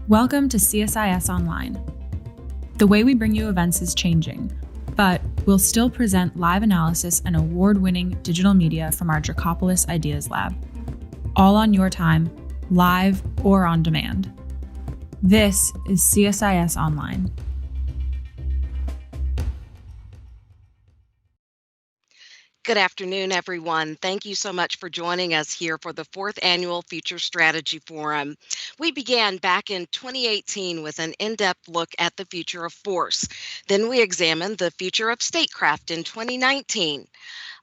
Welcome to CSIS Online. The way we bring you events is changing, but we'll still present live analysis and award-winning digital media from our Jacquelyn Ideas Lab. All on your time, live or on demand. This is CSIS Online. Good afternoon, everyone. Thank you so much for joining us here for the 4th Annual Future Strategy Forum. We began back in 2018 with an in-depth look at the future of force. Then we examined the future of statecraft in 2019.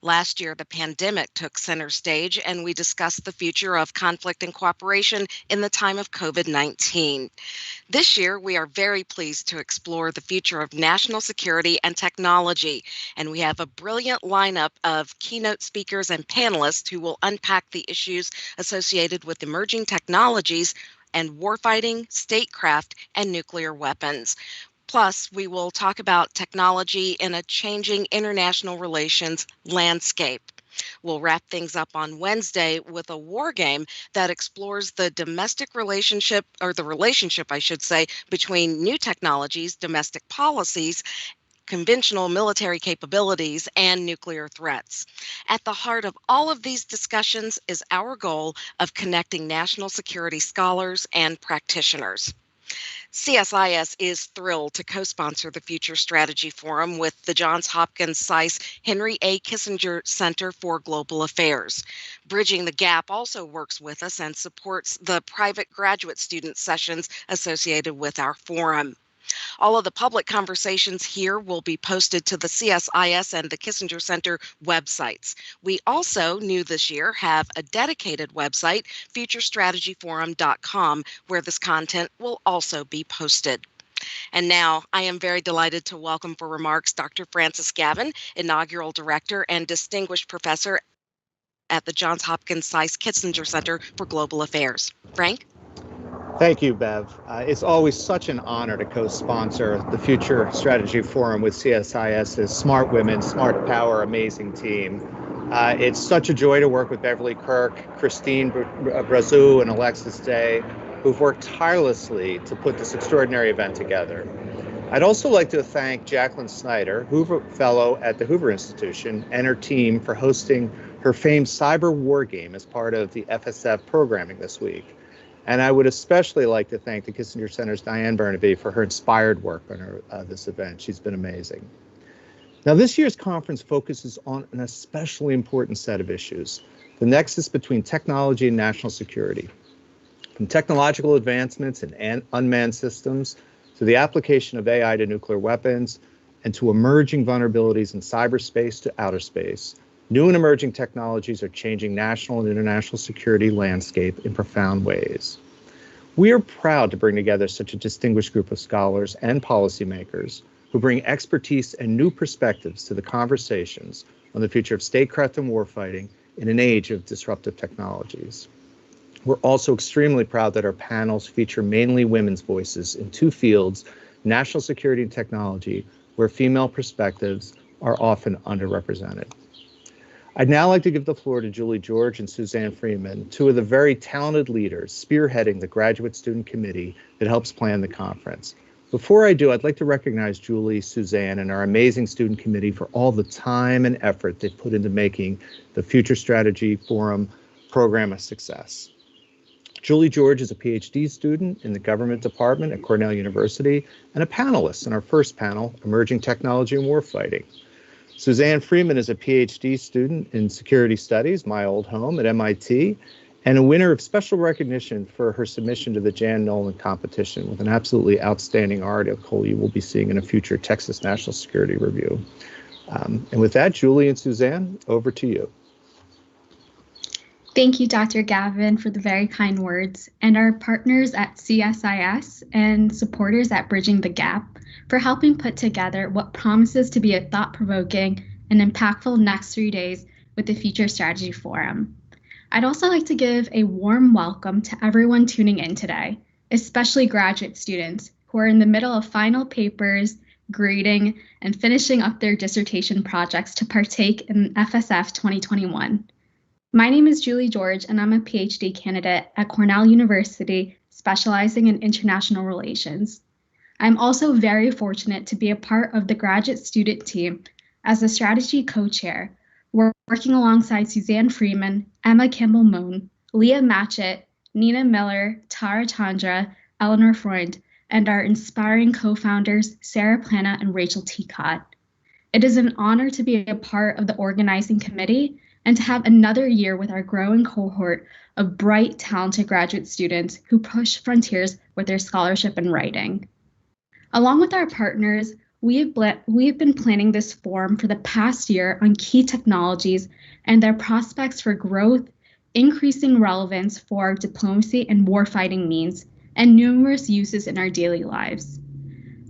Last year, the pandemic took center stage, and we discussed the future of conflict and cooperation in the time of COVID-19. This year, we are very pleased to explore the future of national security and technology, and we have a brilliant lineup of keynote speakers and panelists who will unpack the issues associated with emerging technologies and warfighting, statecraft, and nuclear weapons. Plus, we will talk about technology in a changing international relations landscape. We'll wrap things up on Wednesday with a war game that explores the domestic relationship, or the relationship, I should say, between new technologies, domestic policies, conventional military capabilities, and nuclear threats. At the heart of all of these discussions is our goal of connecting national security scholars and practitioners. CSIS is thrilled to co-sponsor the Future Strategy Forum with the Johns Hopkins SAIS Henry A. Kissinger Center for Global Affairs. Bridging the Gap also works with us and supports the private graduate student sessions associated with our forum. All of the public conversations here will be posted to the CSIS and the Kissinger Center websites. We also, new this year, have a dedicated website, futurestrategyforum.com, where this content will also be posted. And now, I am very delighted to welcome for remarks Dr. Frances Gavin, Inaugural Director and Distinguished Professor at the Johns Hopkins SAIS Kissinger Center for Global Affairs. Frank? Thank you, Bev. It's always such an honor to co-sponsor the Future Strategy Forum with CSIS's Smart Women, Smart Power, amazing team. It's such a joy to work with Beverly Kirk, Christine Brazou, and Alexis Day, who've worked tirelessly to put this extraordinary event together. I'd also like to thank Jacquelyn Schneider, Hoover Fellow at the Hoover Institution, and her team for hosting her famed cyber war game as part of the FSF programming this week. And I would especially like to thank the Kissinger Center's Diane Burnaby for her inspired work on this event. She's been amazing. Now, this year's conference focuses on an especially important set of issues, the nexus between technology and national security. From technological advancements in unmanned systems, to the application of AI to nuclear weapons, and to emerging vulnerabilities in cyberspace to outer space. New and emerging technologies are changing national and international security landscape in profound ways. We are proud to bring together such a distinguished group of scholars and policymakers who bring expertise and new perspectives to the conversations on the future of statecraft and warfighting in an age of disruptive technologies. We're also extremely proud that our panels feature mainly women's voices in two fields, national security and technology, where female perspectives are often underrepresented. I'd now like to give the floor to Julie George and Suzanne Freeman, two of the very talented leaders spearheading the graduate student committee that helps plan the conference. Before I do, I'd like to recognize Julie, Suzanne, and our amazing student committee for all the time and effort they've put into making the Future Strategy Forum program a success. Julie George is a PhD student in the government department at Cornell University and a panelist in our first panel, Emerging Technology and Warfighting. Suzanne Freeman is a PhD student in security studies, my old home, at MIT, and a winner of special recognition for her submission to the Jan Nolan competition with an absolutely outstanding article you will be seeing in a future Texas National Security Review. And with that, Julie and Suzanne, over to you. Thank you, Dr. Gavin, for the very kind words, and our partners at CSIS and supporters at Bridging the Gap for helping put together what promises to be a thought-provoking and impactful next 3 days with the Future Strategy Forum. I'd also like to give a warm welcome to everyone tuning in today, especially graduate students who are in the middle of final papers, grading, and finishing up their dissertation projects to partake in FSF 2021. My name is Julie George, and I'm a PhD candidate at Cornell University specializing in international relations. I'm also very fortunate to be a part of the graduate student team as a strategy co-chair, working alongside Suzanne Freeman, Emma Campbell-Moan, Leah Matchett, Nina Miller, Tara Chandra, Eleanor Freund, and our inspiring co-founders, Sarah Plana and Rachel Teacott. It is an honor to be a part of the organizing committee and to have another year with our growing cohort of bright, talented graduate students who push frontiers with their scholarship and writing. Along with our partners, we have been planning this forum for the past year on key technologies and their prospects for growth, increasing relevance for our diplomacy and warfighting needs, and numerous uses in our daily lives.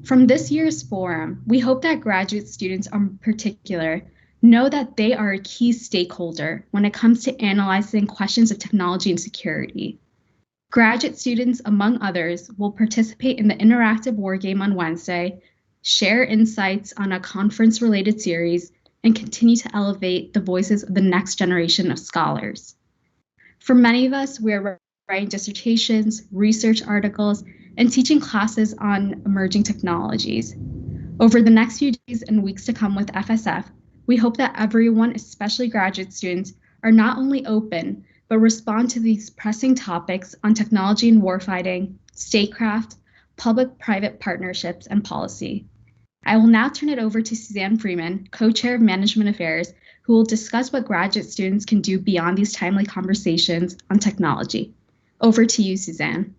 From this year's forum, we hope that graduate students in particular know that they are a key stakeholder when it comes to analyzing questions of technology and security. Graduate students, among others, will participate in the interactive war game on Wednesday, share insights on a conference-related series, and continue to elevate the voices of the next generation of scholars. For many of us, we are writing dissertations, research articles, and teaching classes on emerging technologies. Over the next few days and weeks to come with FSF, we hope that everyone, especially graduate students, are not only open, but respond to these pressing topics on technology and warfighting, statecraft, public-private partnerships, and policy. I will now turn it over to Suzanne Freeman, co-chair of Management Affairs, who will discuss what graduate students can do beyond these timely conversations on technology. Over to you, Suzanne.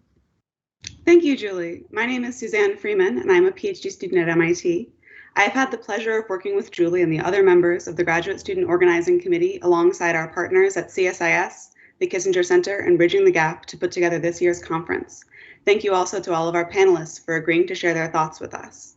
Thank you, Julie. My name is Suzanne Freeman, and I'm a PhD student at MIT. I have had the pleasure of working with Julie and the other members of the Graduate Student Organizing Committee alongside our partners at CSIS, the Kissinger Center, and Bridging the Gap to put together this year's conference. Thank you also to all of our panelists for agreeing to share their thoughts with us.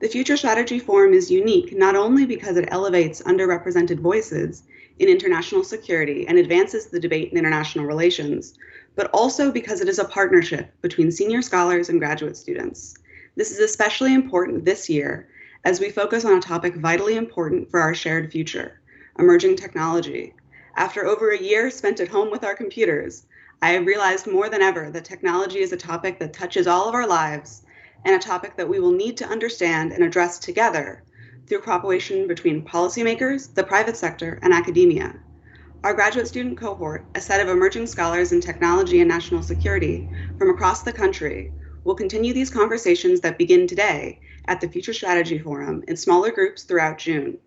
The Future Strategy Forum is unique not only because it elevates underrepresented voices in international security and advances the debate in international relations, but also because it is a partnership between senior scholars and graduate students. This is especially important this year as we focus on a topic vitally important for our shared future, emerging technology. After over a year spent at home with our computers, I have realized more than ever that technology is a topic that touches all of our lives and a topic that we will need to understand and address together through cooperation between policymakers, the private sector, and academia. Our graduate student cohort, a set of emerging scholars in technology and national security from across the country, will continue these conversations that begin today at the Future Strategy Forum in smaller groups throughout June.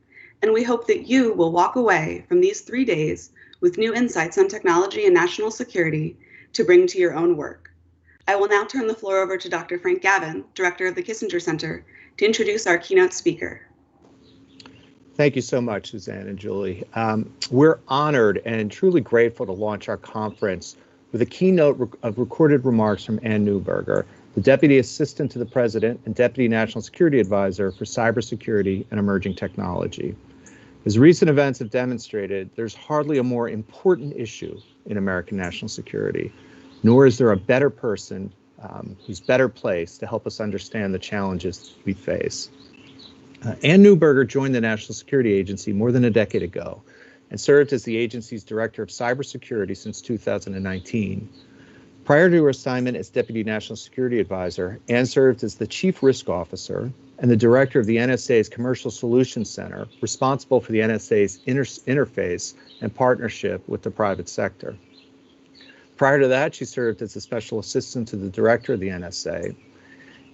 And we hope that you will walk away from these 3 days with new insights on technology and national security to bring to your own work. I will now turn the floor over to Dr. Frank Gavin, Director of the Kissinger Center, to introduce our keynote speaker. Thank you so much, Suzanne and Julie. We're honored and truly grateful to launch our conference with a keynote of recorded remarks from Anne Neuberger, the Deputy Assistant to the President and Deputy National Security Advisor for Cybersecurity and Emerging Technology. As recent events have demonstrated, there's hardly a more important issue in American national security, nor is there a better person who's better placed to help us understand the challenges we face. Anne Neuberger joined the National Security Agency more than a decade ago and served as the agency's Director of Cybersecurity since 2019. Prior to her assignment as Deputy National Security Advisor, Anne served as the Chief Risk Officer and the Director of the NSA's Commercial Solutions Center, responsible for the NSA's interface and partnership with the private sector. Prior to that, she served as a Special Assistant to the Director of the NSA,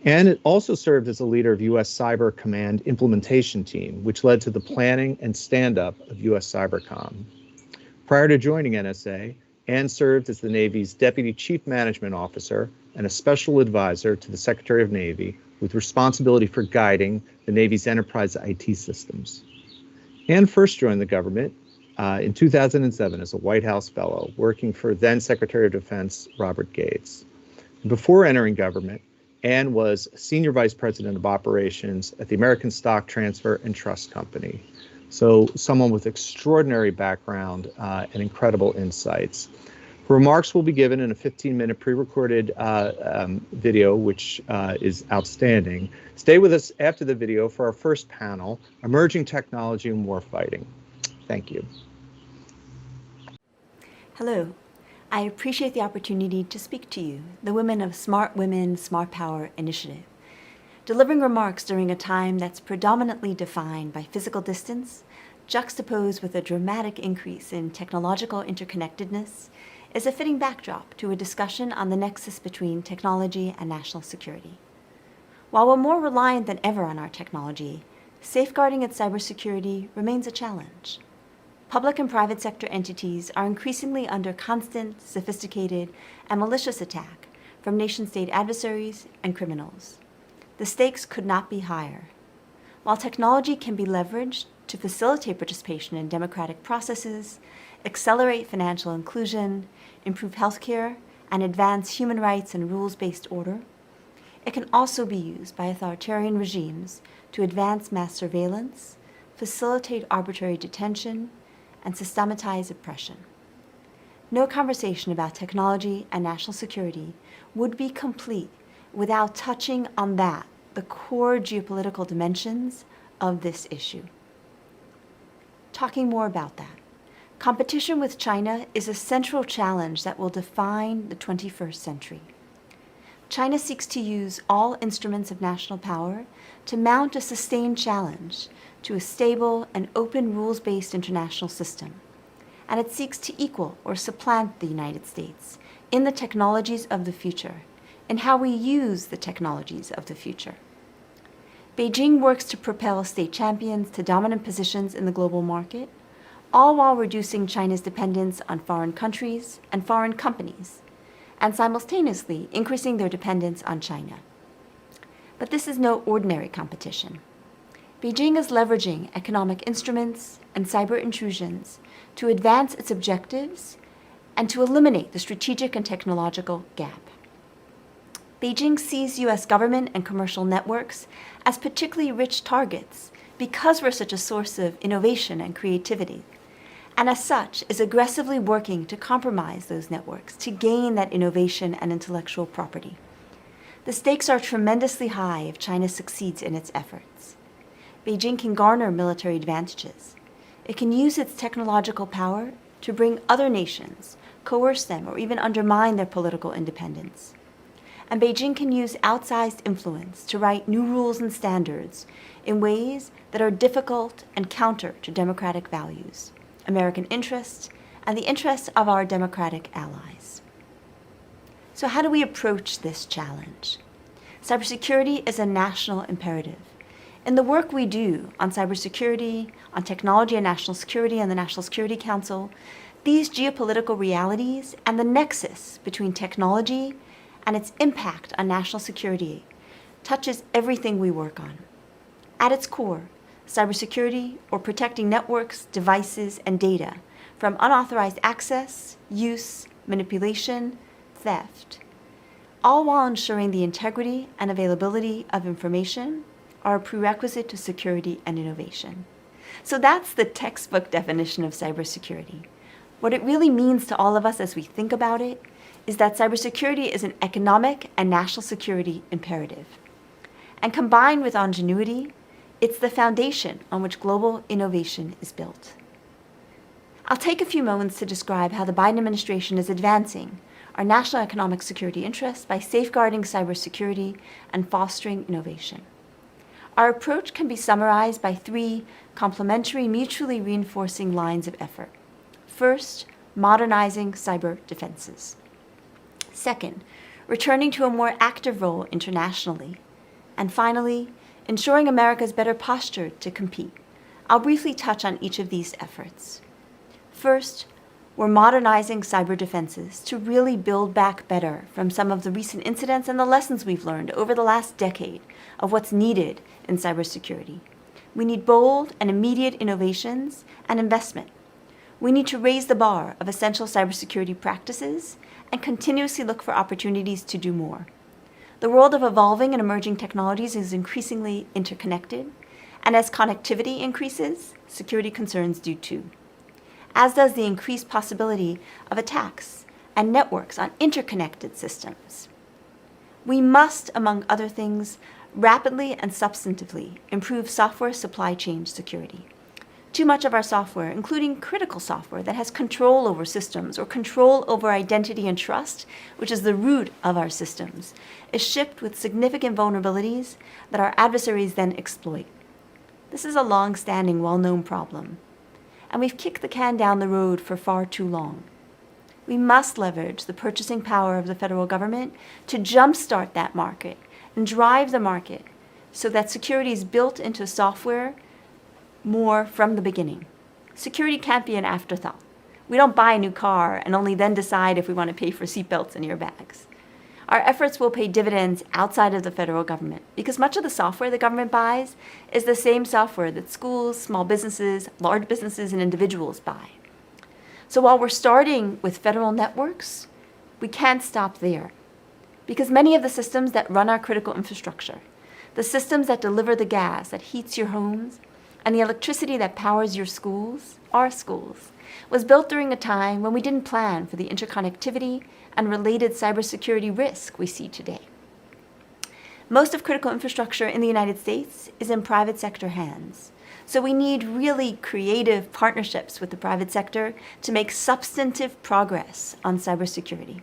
and also served as a leader of U.S. Cyber Command Implementation Team, which led to the planning and stand-up of U.S. Cybercom. Prior to joining NSA, Anne served as the Navy's Deputy Chief Management Officer and a Special Advisor to the Secretary of Navy, with responsibility for guiding the Navy's enterprise IT systems. Anne first joined the government in 2007 as a White House Fellow, working for then Secretary of Defense Robert Gates. Before entering government, Anne was Senior Vice President of Operations at the American Stock Transfer and Trust Company. So someone with extraordinary background and incredible insights. Her remarks will be given in a 15-minute pre-recorded video, which is outstanding. Stay with us after the video for our first panel, Emerging Technology and Warfighting. Thank you. Hello, I appreciate the opportunity to speak to you, the women of Smart Women, Smart Power initiative, delivering remarks during a time that's predominantly defined by physical distance, juxtaposed with a dramatic increase in technological interconnectedness, is a fitting backdrop to a discussion on the nexus between technology and national security. While we're more reliant than ever on our technology, safeguarding its cybersecurity remains a challenge. Public and private sector entities are increasingly under constant, sophisticated, and malicious attack from nation-state adversaries and criminals. The stakes could not be higher. While technology can be leveraged to facilitate participation in democratic processes, accelerate financial inclusion, improve healthcare, and advance human rights and rules-based order, it can also be used by authoritarian regimes to advance mass surveillance, facilitate arbitrary detention, and systematize oppression. No conversation about technology and national security would be complete without touching on the core geopolitical dimensions of this issue. Talking more about that, competition with China is a central challenge that will define the 21st century. China seeks to use all instruments of national power to mount a sustained challenge to a stable and open rules-based international system, and it seeks to equal or supplant the United States in the technologies of the future and how we use the technologies of the future. Beijing works to propel state champions to dominant positions in the global market, all while reducing China's dependence on foreign countries and foreign companies, and simultaneously increasing their dependence on China. But this is no ordinary competition. Beijing is leveraging economic instruments and cyber intrusions to advance its objectives and to eliminate the strategic and technological gap. Beijing sees U.S. government and commercial networks as particularly rich targets because we're such a source of innovation and creativity, and as such is aggressively working to compromise those networks to gain that innovation and intellectual property. The stakes are tremendously high if China succeeds in its efforts. Beijing can garner military advantages. It can use its technological power to bring other nations, coerce them, or even undermine their political independence. And Beijing can use outsized influence to write new rules and standards in ways that are difficult and counter to democratic values, American interests, and the interests of our democratic allies. So how do we approach this challenge? Cybersecurity is a national imperative. In the work we do on cybersecurity, on technology and national security, and the National Security Council, these geopolitical realities and the nexus between technology and its impact on national security touches everything we work on. At its core, cybersecurity, or protecting networks, devices, and data from unauthorized access, use, manipulation, theft, all while ensuring the integrity and availability of information are a prerequisite to security and innovation. So that's the textbook definition of cybersecurity. What it really means to all of us as we think about it is that cybersecurity is an economic and national security imperative. And combined with ingenuity, it's the foundation on which global innovation is built. I'll take a few moments to describe how the Biden administration is advancing our national economic security interests by safeguarding cybersecurity and fostering innovation. Our approach can be summarized by three complementary, mutually reinforcing lines of effort. First, modernizing cyber defenses. Second, returning to a more active role internationally. And finally, ensuring America is better postured to compete. I'll briefly touch on each of these efforts. First, we're modernizing cyber defenses to really build back better from some of the recent incidents and the lessons we've learned over the last decade of what's needed in cybersecurity. We need bold and immediate innovations and investment. We need to raise the bar of essential cybersecurity practices and continuously look for opportunities to do more. The world of evolving and emerging technologies is increasingly interconnected, and as connectivity increases, security concerns do too, as does the increased possibility of attacks and networks on interconnected systems. We must, among other things, rapidly and substantively improve software supply chain security Too much of our software, including critical software that has control over systems or control over identity and trust, which is the root of our systems, is shipped with significant vulnerabilities that our adversaries then exploit. This is a long-standing, well-known problem, and we've kicked the can down the road for far too long. We must leverage the purchasing power of the federal government to jumpstart that market and drive the market so that security is built into software more from the beginning. Security can't be an afterthought. We don't buy a new car and only then decide if we want to pay for seatbelts and airbags. Our efforts will pay dividends outside of the federal government because much of the software the government buys is the same software that schools, small businesses, large businesses, and individuals buy. So while we're starting with federal networks, we can't stop there because many of the systems that run our critical infrastructure, the systems that deliver the gas that heats your homes, and the electricity that powers your schools, our schools, was built during a time when we didn't plan for the interconnectivity and related cybersecurity risk we see today. Most of critical infrastructure in the United States is in private sector hands, so we need really creative partnerships with the private sector to make substantive progress on cybersecurity.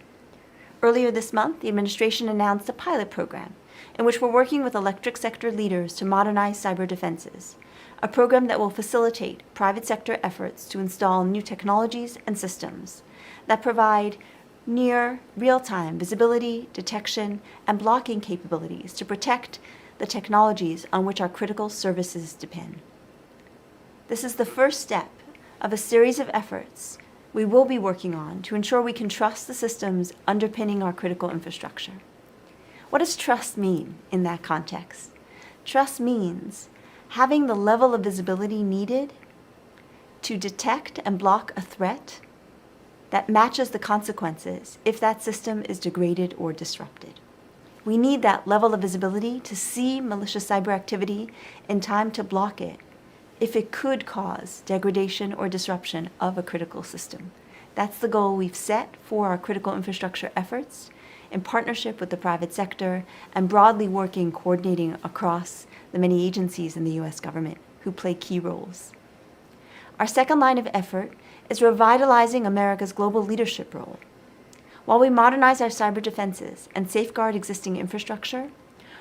Earlier this month, the administration announced a pilot program in which we're working with electric sector leaders to modernize cyber defenses, a program that will facilitate private sector efforts to install new technologies and systems that provide near real-time visibility, detection, and blocking capabilities to protect the technologies on which our critical services depend. This is the first step of a series of efforts we will be working on to ensure we can trust the systems underpinning our critical infrastructure. What does trust mean in that context? Trust means having the level of visibility needed to detect and block a threat that matches the consequences if that system is degraded or disrupted. We need that level of visibility to see malicious cyber activity in time to block it if it could cause degradation or disruption of a critical system. That's the goal we've set for our critical infrastructure efforts in partnership with the private sector and broadly working, coordinating across the many agencies in the U.S. government who play key roles. Our second line of effort is revitalizing America's global leadership role. While we modernize our cyber defenses and safeguard existing infrastructure,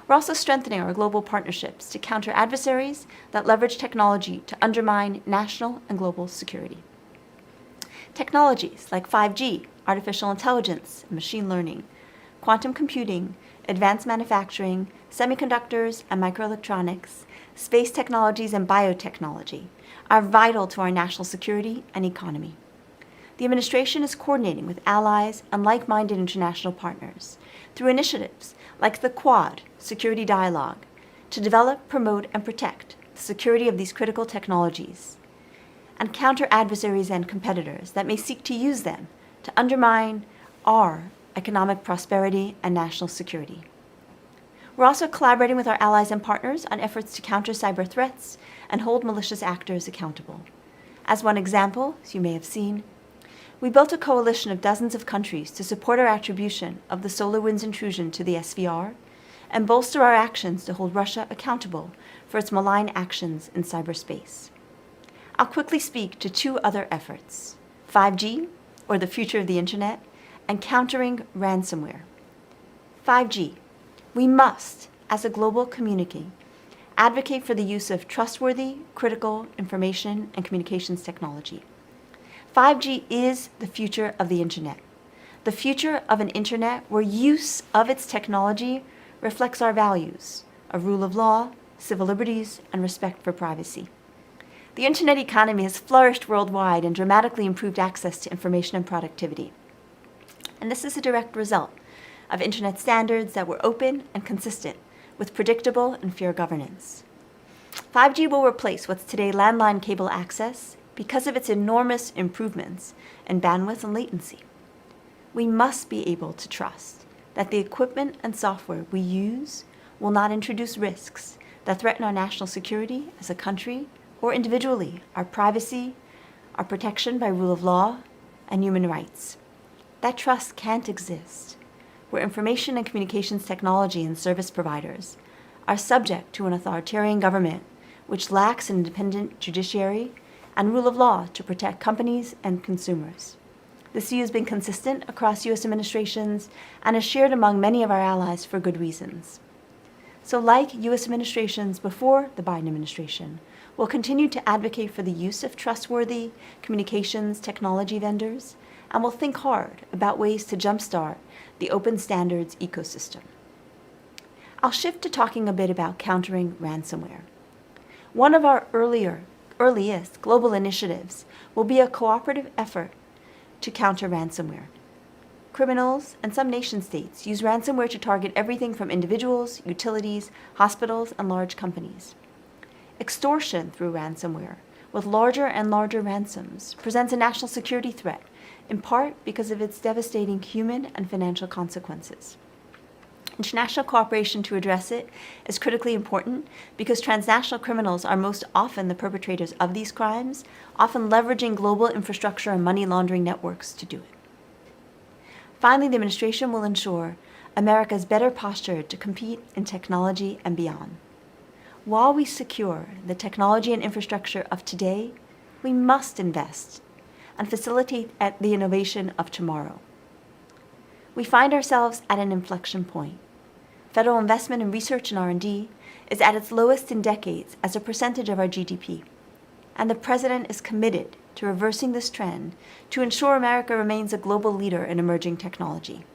we're also strengthening our global partnerships to counter adversaries that leverage technology to undermine national and global security. Technologies like 5G, artificial intelligence, and machine learning, quantum computing, advanced manufacturing, semiconductors and microelectronics, space technologies and biotechnology are vital to our national security and economy. The administration is coordinating with allies and like-minded international partners through initiatives like the Quad Security Dialogue to develop, promote, and protect the security of these critical technologies and counter adversaries and competitors that may seek to use them to undermine our economic prosperity and national security. We're also collaborating with our allies and partners on efforts to counter cyber threats and hold malicious actors accountable. As one example, as you may have seen, we built a coalition of dozens of countries to support our attribution of the SolarWinds intrusion to the SVR and bolster our actions to hold Russia accountable for its malign actions in cyberspace. I'll quickly speak to two other efforts: 5G, or the future of the Internet, and countering ransomware. 5G. We must, as a global community, advocate for the use of trustworthy, critical information and communications technology. 5G is the future of the Internet, the future of an Internet where use of its technology reflects our values of rule of law, civil liberties, and respect for privacy. The Internet economy has flourished worldwide and dramatically improved access to information and productivity. And this is a direct result of Internet standards that were open and consistent with predictable and fair governance. 5G will replace what's today landline cable access because of its enormous improvements in bandwidth and latency. We must be able to trust that the equipment and software we use will not introduce risks that threaten our national security as a country or individually, our privacy, our protection by rule of law, and human rights. That trust can't exist where information and communications technology and service providers are subject to an authoritarian government which lacks an independent judiciary and rule of law to protect companies and consumers. This view has been consistent across U.S. administrations and is shared among many of our allies for good reasons. So like U.S. administrations before the Biden administration, we'll continue to advocate for the use of trustworthy communications technology vendors, and we'll think hard about ways to jumpstart the open standards ecosystem. I'll shift to talking a bit about countering ransomware. One of our earliest global initiatives will be a cooperative effort to counter ransomware. Criminals and some nation-states use ransomware to target everything from individuals, utilities, hospitals, and large companies. Extortion through ransomware, with larger and larger ransoms, presents a national security threat, in part because of its devastating human and financial consequences. International cooperation to address it is critically important because transnational criminals are most often the perpetrators of these crimes, often leveraging global infrastructure and money laundering networks to do it. Finally, the administration will ensure America is better postured to compete in technology and beyond. While we secure the technology and infrastructure of today, we must invest and facilitate the innovation of tomorrow. We find ourselves at an inflection point. Federal investment in research and R&D is at its lowest in decades as a percentage of our GDP, and the President is committed to reversing this trend to ensure America remains a global leader in emerging technology.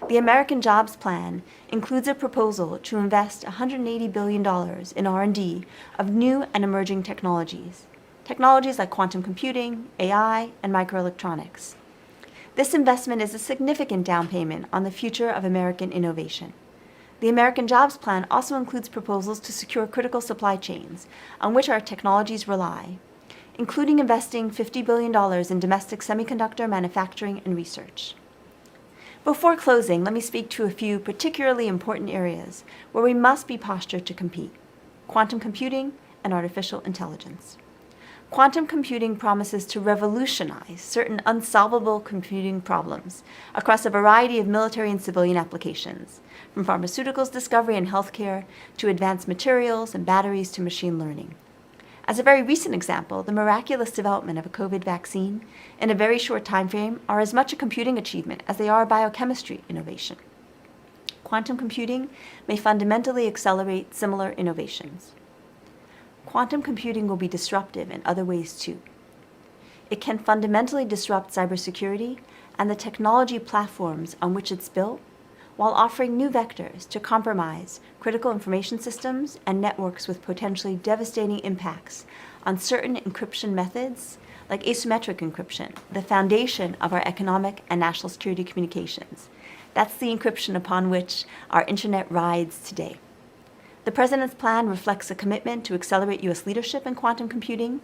The American Jobs Plan includes a proposal to invest $180 billion in R&D of new and emerging technologies like quantum computing, AI, and microelectronics. This investment is a significant down payment on the future of American innovation. The American Jobs Plan also includes proposals to secure critical supply chains on which our technologies rely, including investing $50 billion in domestic semiconductor manufacturing and research. Before closing, let me speak to a few particularly important areas where we must be postured to compete: quantum computing and artificial intelligence. Quantum computing promises to revolutionize certain unsolvable computing problems across a variety of military and civilian applications, from pharmaceuticals discovery and healthcare to advanced materials and batteries to machine learning. As a very recent example, the miraculous development of a COVID vaccine in a very short time frame are as much a computing achievement as they are a biochemistry innovation. Quantum computing may fundamentally accelerate similar innovations. Quantum computing will be disruptive in other ways too. It can fundamentally disrupt cybersecurity and the technology platforms on which it's built, while offering new vectors to compromise critical information systems and networks with potentially devastating impacts on certain encryption methods like asymmetric encryption, the foundation of our economic and national security communications. That's the encryption upon which our internet rides today. The President's plan reflects a commitment to accelerate U.S. leadership in quantum computing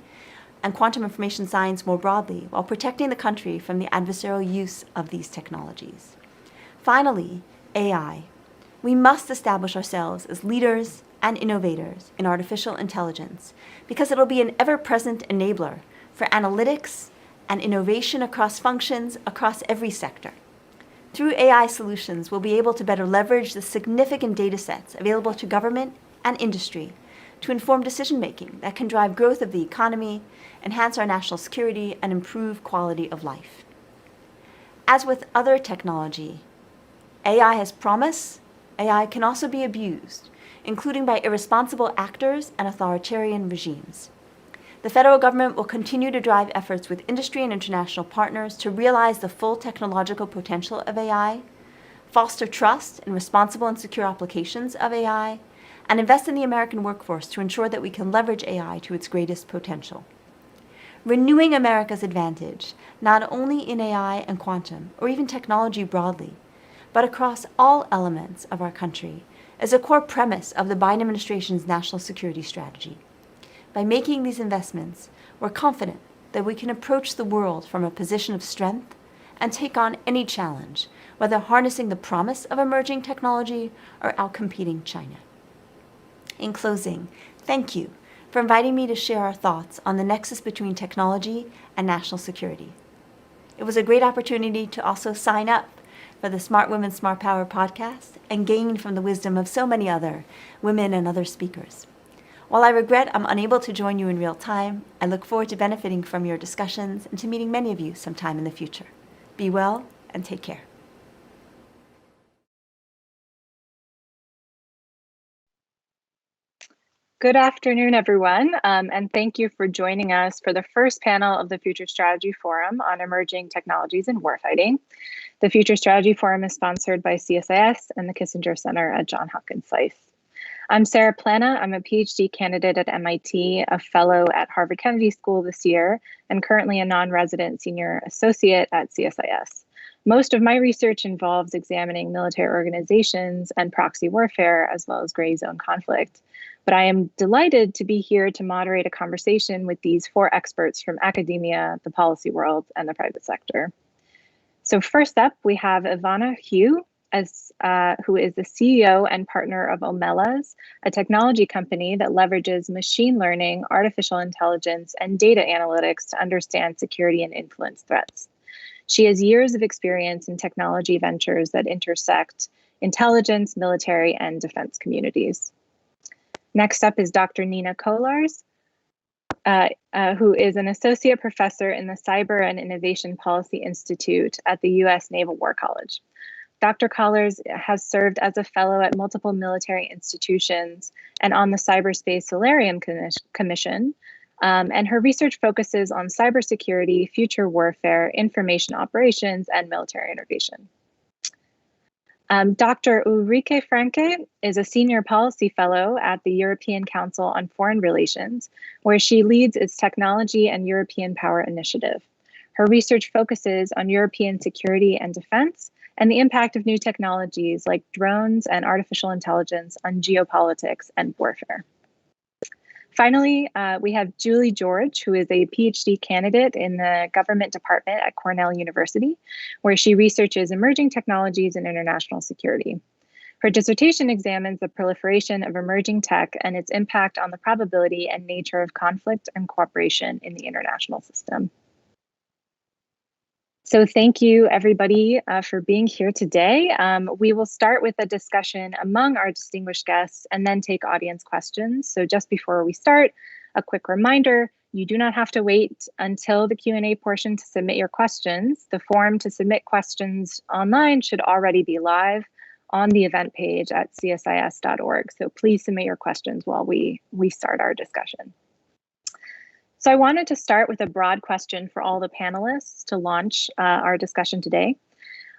and quantum information science more broadly, while protecting the country from the adversarial use of these technologies. Finally, AI. We must establish ourselves as leaders and innovators in artificial intelligence because it'll be an ever-present enabler for analytics and innovation across functions across every sector. Through AI solutions, we'll be able to better leverage the significant data sets available to government and industry to inform decision-making that can drive growth of the economy, enhance our national security, and improve quality of life. As with other technology, AI has promise. AI can also be abused, including by irresponsible actors and authoritarian regimes. The federal government will continue to drive efforts with industry and international partners to realize the full technological potential of AI, foster trust in responsible and secure applications of AI, and invest in the American workforce to ensure that we can leverage AI to its greatest potential. Renewing America's advantage, not only in AI and quantum, or even technology broadly, but across all elements of our country, is a core premise of the Biden administration's national security strategy. By making these investments, we're confident that we can approach the world from a position of strength and take on any challenge, whether harnessing the promise of emerging technology or outcompeting China. In closing, thank you for inviting me to share our thoughts on the nexus between technology and national security. It was a great opportunity to also sign up for the Smart Women, Smart Power podcast and gain from the wisdom of so many other women and other speakers. While I regret I'm unable to join you in real time, I look forward to benefiting from your discussions and to meeting many of you sometime in the future. Be well and take care. Good afternoon, everyone, and thank you for joining us for the first panel of the Future Strategy Forum on Emerging Technologies in Warfighting. The Future Strategy Forum is sponsored by CSIS and the Kissinger Center at Johns Hopkins SAIS. I'm Sarah Plana. I'm a PhD candidate at MIT, a fellow at Harvard Kennedy School this year, and currently a non-resident senior associate at CSIS. Most of my research involves examining military organizations and proxy warfare, as well as gray zone conflict. But I am delighted to be here to moderate a conversation with these four experts from academia, the policy world, and the private sector. So first up, we have Ivana Hu, who is the CEO and partner of Omelas, a technology company that leverages machine learning, artificial intelligence, and data analytics to understand security and influence threats. She has years of experience in technology ventures that intersect intelligence, military, and defense communities. Next up is Dr. Nina Kollars, who is an associate professor in the Cyber and Innovation Policy Institute at the U.S. Naval War College. Dr. Kollars has served as a fellow at multiple military institutions and on the Cyberspace Solarium Commission, and her research focuses on cybersecurity, future warfare, information operations, and military innovation. Dr. Ulrike Franke is a senior policy fellow at the European Council on Foreign Relations, where she leads its Technology and European Power Initiative. Her research focuses on European security and defense and the impact of new technologies like drones and artificial intelligence on geopolitics and warfare. Finally, we have Julie George, who is a PhD candidate in the government department at Cornell University, where she researches emerging technologies and international security. Her dissertation examines the proliferation of emerging tech and its impact on the probability and nature of conflict and cooperation in the international system. So thank you, everybody, for being here today. We will start with a discussion among our distinguished guests and then take audience questions. So just before we start, a quick reminder, you do not have to wait until the Q&A portion to submit your questions. The form to submit questions online should already be live on the event page at csis.org. So please submit your questions while we start our discussion. So I wanted to start with a broad question for all the panelists to launch our discussion today.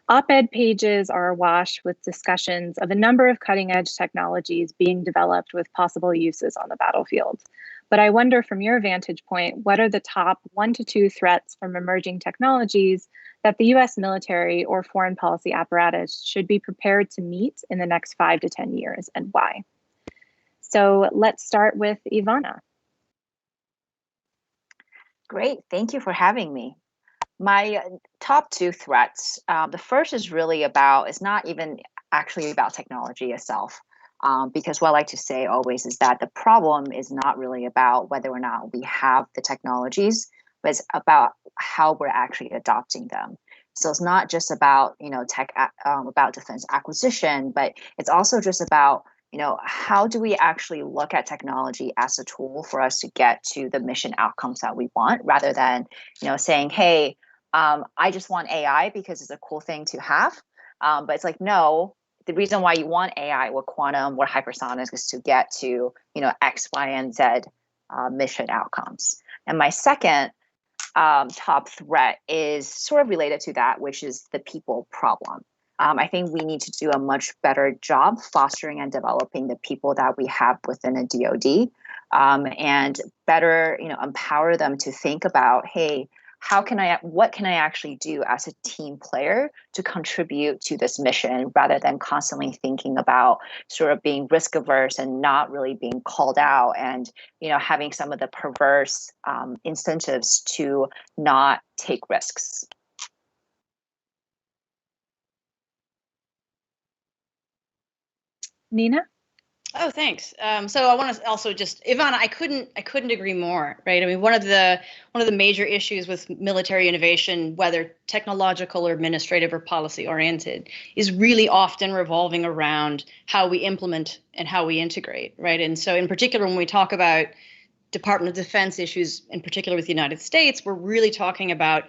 Op-ed pages are awash with discussions of a number of cutting-edge technologies being developed with possible uses on the battlefield. But I wonder, from your vantage point, what are the top 1 to 2 threats from emerging technologies that the US military or foreign policy apparatus should be prepared to meet in the next 5 to 10 years, and why? So let's start with Ivana. Great, thank you for having me. My top 2 threats, the first is really about, it's not even actually about technology itself, because what I like to say always is that the problem is not really about whether or not we have the technologies, but it's about how we're actually adopting them. So it's not just about, about defense acquisition, but it's also just about, how do we actually look at technology as a tool for us to get to the mission outcomes that we want, rather than, saying, hey, I just want AI because it's a cool thing to have. But it's like, no, the reason why you want AI or quantum or hypersonics is to get to, X, Y, and Z mission outcomes. And my second top threat is sort of related to that, which is the people problem. I think we need to do a much better job fostering and developing the people that we have within a DoD, and better, empower them to think about, hey, what can I actually do as a team player to contribute to this mission, rather than constantly thinking about sort of being risk averse and not really being called out, and having some of the perverse incentives to not take risks. Nina? Oh, thanks. So I want to also just, Ivana, I couldn't agree more, right? I mean, one of the major issues with military innovation, whether technological or administrative or policy oriented, is really often revolving around how we implement and how we integrate, right? And so in particular, when we talk about Department of Defense issues, in particular with the United States, we're really talking about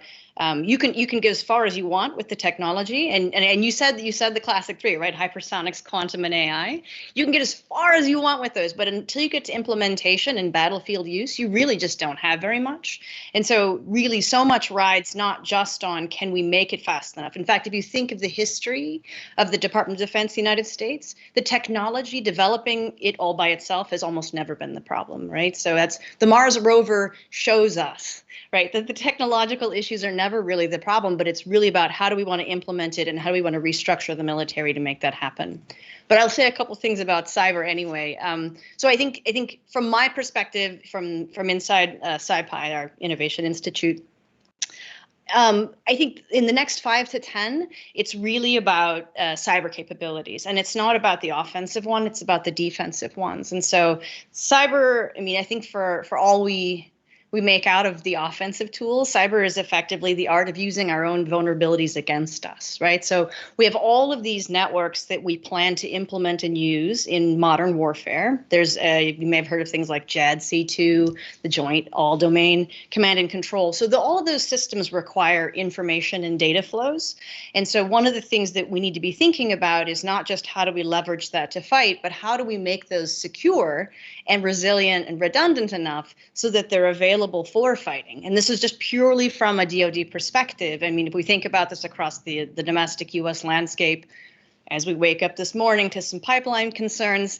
you can go as far as you want with the technology, and you said the classic three, right? Hypersonics, quantum, and AI. You can get as far as you want with those, but until you get to implementation and battlefield use, you really just don't have very much. And so really so much rides not just on can we make it fast enough. In fact, if you think of the history of the Department of Defense, the United States, the technology developing it all by itself has almost never been the problem, right? So that's the Mars rover shows us, right, that the technological issues are never really the problem, but it's really about how do we want to implement it and how do we want to restructure the military to make that happen. But I'll say a couple things about cyber anyway. So I think from my perspective, from inside SciPy, our Innovation Institute, I think in the next 5 to 10, it's really about cyber capabilities, and it's not about the offensive one, it's about the defensive ones. And so cyber, I mean, I think for all we make out of the offensive tools, cyber is effectively the art of using our own vulnerabilities against us, right? So we have all of these networks that we plan to implement and use in modern warfare. There's you may have heard of things like JADC2, the Joint All-Domain Command and Control. So all of those systems require information and data flows. And so one of the things that we need to be thinking about is not just how do we leverage that to fight, but how do we make those secure and resilient and redundant enough so that they're available for fighting. And this is just purely from a DoD perspective. I mean, if we think about this across the domestic U.S. landscape, as we wake up this morning to some pipeline concerns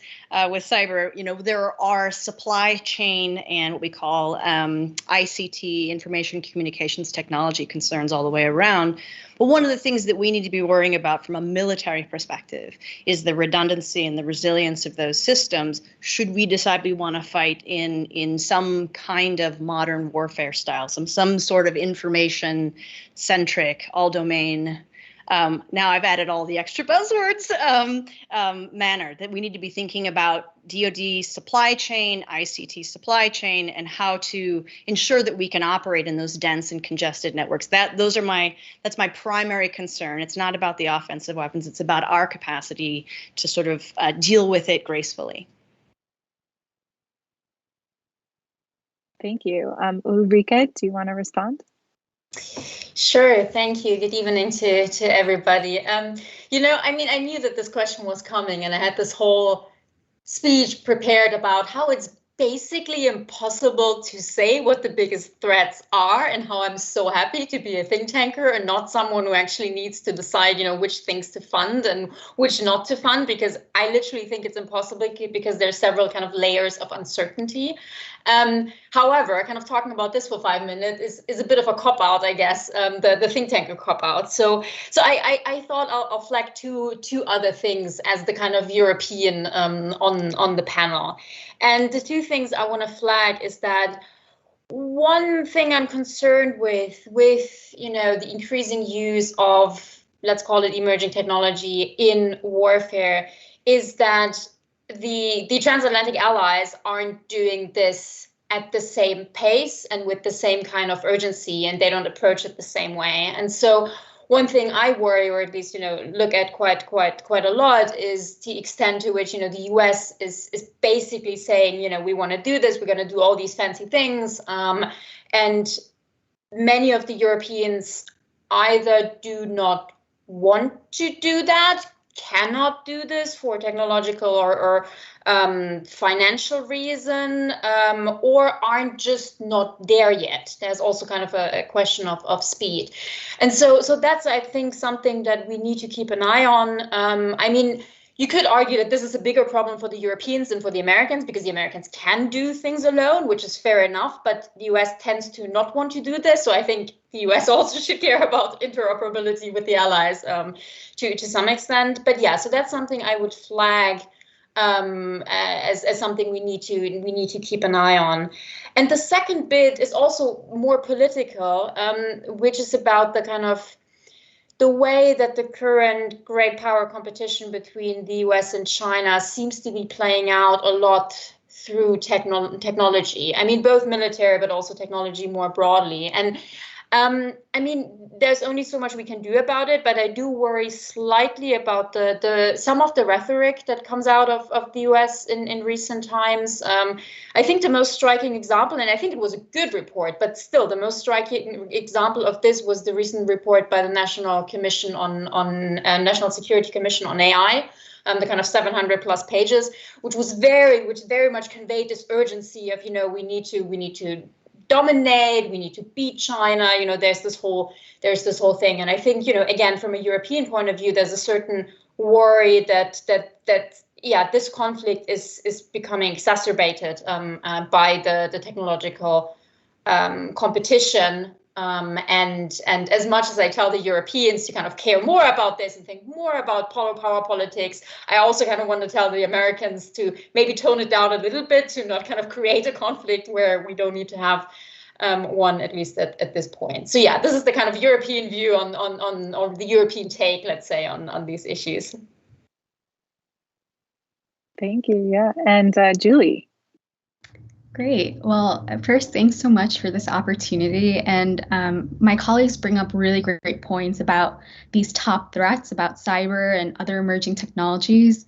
with cyber, you know, there are supply chain and what we call ICT, information communications technology concerns all the way around. But one of the things that we need to be worrying about from a military perspective is the redundancy and the resilience of those systems should we decide we want to fight in some kind of modern warfare style, some sort of information-centric, all-domain, now I've added all the extra buzzwords, manner that we need to be thinking about DoD supply chain, ICT supply chain, and how to ensure that we can operate in those dense and congested networks. That's my primary concern. It's not about the offensive weapons. It's about our capacity to sort of deal with it gracefully. Thank you. Ulrike, do you want to respond? Sure, thank you. Good evening to everybody. You know, I mean, I knew that this question was coming, and I had this whole speech prepared about how it's basically impossible to say what the biggest threats are, and how I'm so happy to be a think tanker and not someone who actually needs to decide, you know, which things to fund and which not to fund, because I literally think it's impossible because there's several kind of layers of uncertainty. However, kind of talking about this for 5 minutes is a bit of a cop-out, I guess, the think tanker cop-out. So I thought I'll flag two other things as the kind of European on the panel. And the two things I want to flag is that one thing I'm concerned with, you know, the increasing use of, let's call it emerging technology in warfare, is that the transatlantic allies aren't doing this at the same pace and with the same kind of urgency, and they don't approach it the same way. And so one thing I worry, or at least, you know, look at quite a lot, is the extent to which, you know, the US is basically saying, you know, we want to do this, we're going to do all these fancy things. And many of the Europeans either do not want to do that, cannot do this for technological or financial reason, or aren't just not there yet. There's also kind of a question of speed. And so that's, I think, something that we need to keep an eye on. I mean, you could argue that this is a bigger problem for the Europeans than for the Americans, because the Americans can do things alone, which is fair enough, but the US tends to not want to do this. So I think the US also should care about interoperability with the allies to some extent. But yeah, so that's something I would flag as something we need to keep an eye on. And the second bit is also more political, which is about the kind of the way that the current great power competition between the US and China seems to be playing out a lot through technology. I mean, both military, but also technology more broadly. And I mean, there's only so much we can do about it, but I do worry slightly about some of the rhetoric that comes out of the US in recent times. I think the most striking example, and I think it was a good report, but still the most striking example of this was the recent report by the National Commission on National Security Commission on AI. The kind of 700 plus pages, which very much conveyed this urgency of, we need to dominate, we need to beat China, there's this whole thing. And I think, again, from a European point of view, there's a certain worry that this conflict is becoming exacerbated by the technological competition. And as much as I tell the Europeans to kind of care more about this and think more about power politics, I also kind of want to tell the Americans to maybe tone it down a little bit, to not kind of create a conflict where we don't need to have one, at least at this point. So yeah, this is the kind of European view on the European take, let's say, on these issues. Thank you. Yeah. And Julie. Great. Well, first, thanks so much for this opportunity. And my colleagues bring up really great points about these top threats, about cyber and other emerging technologies.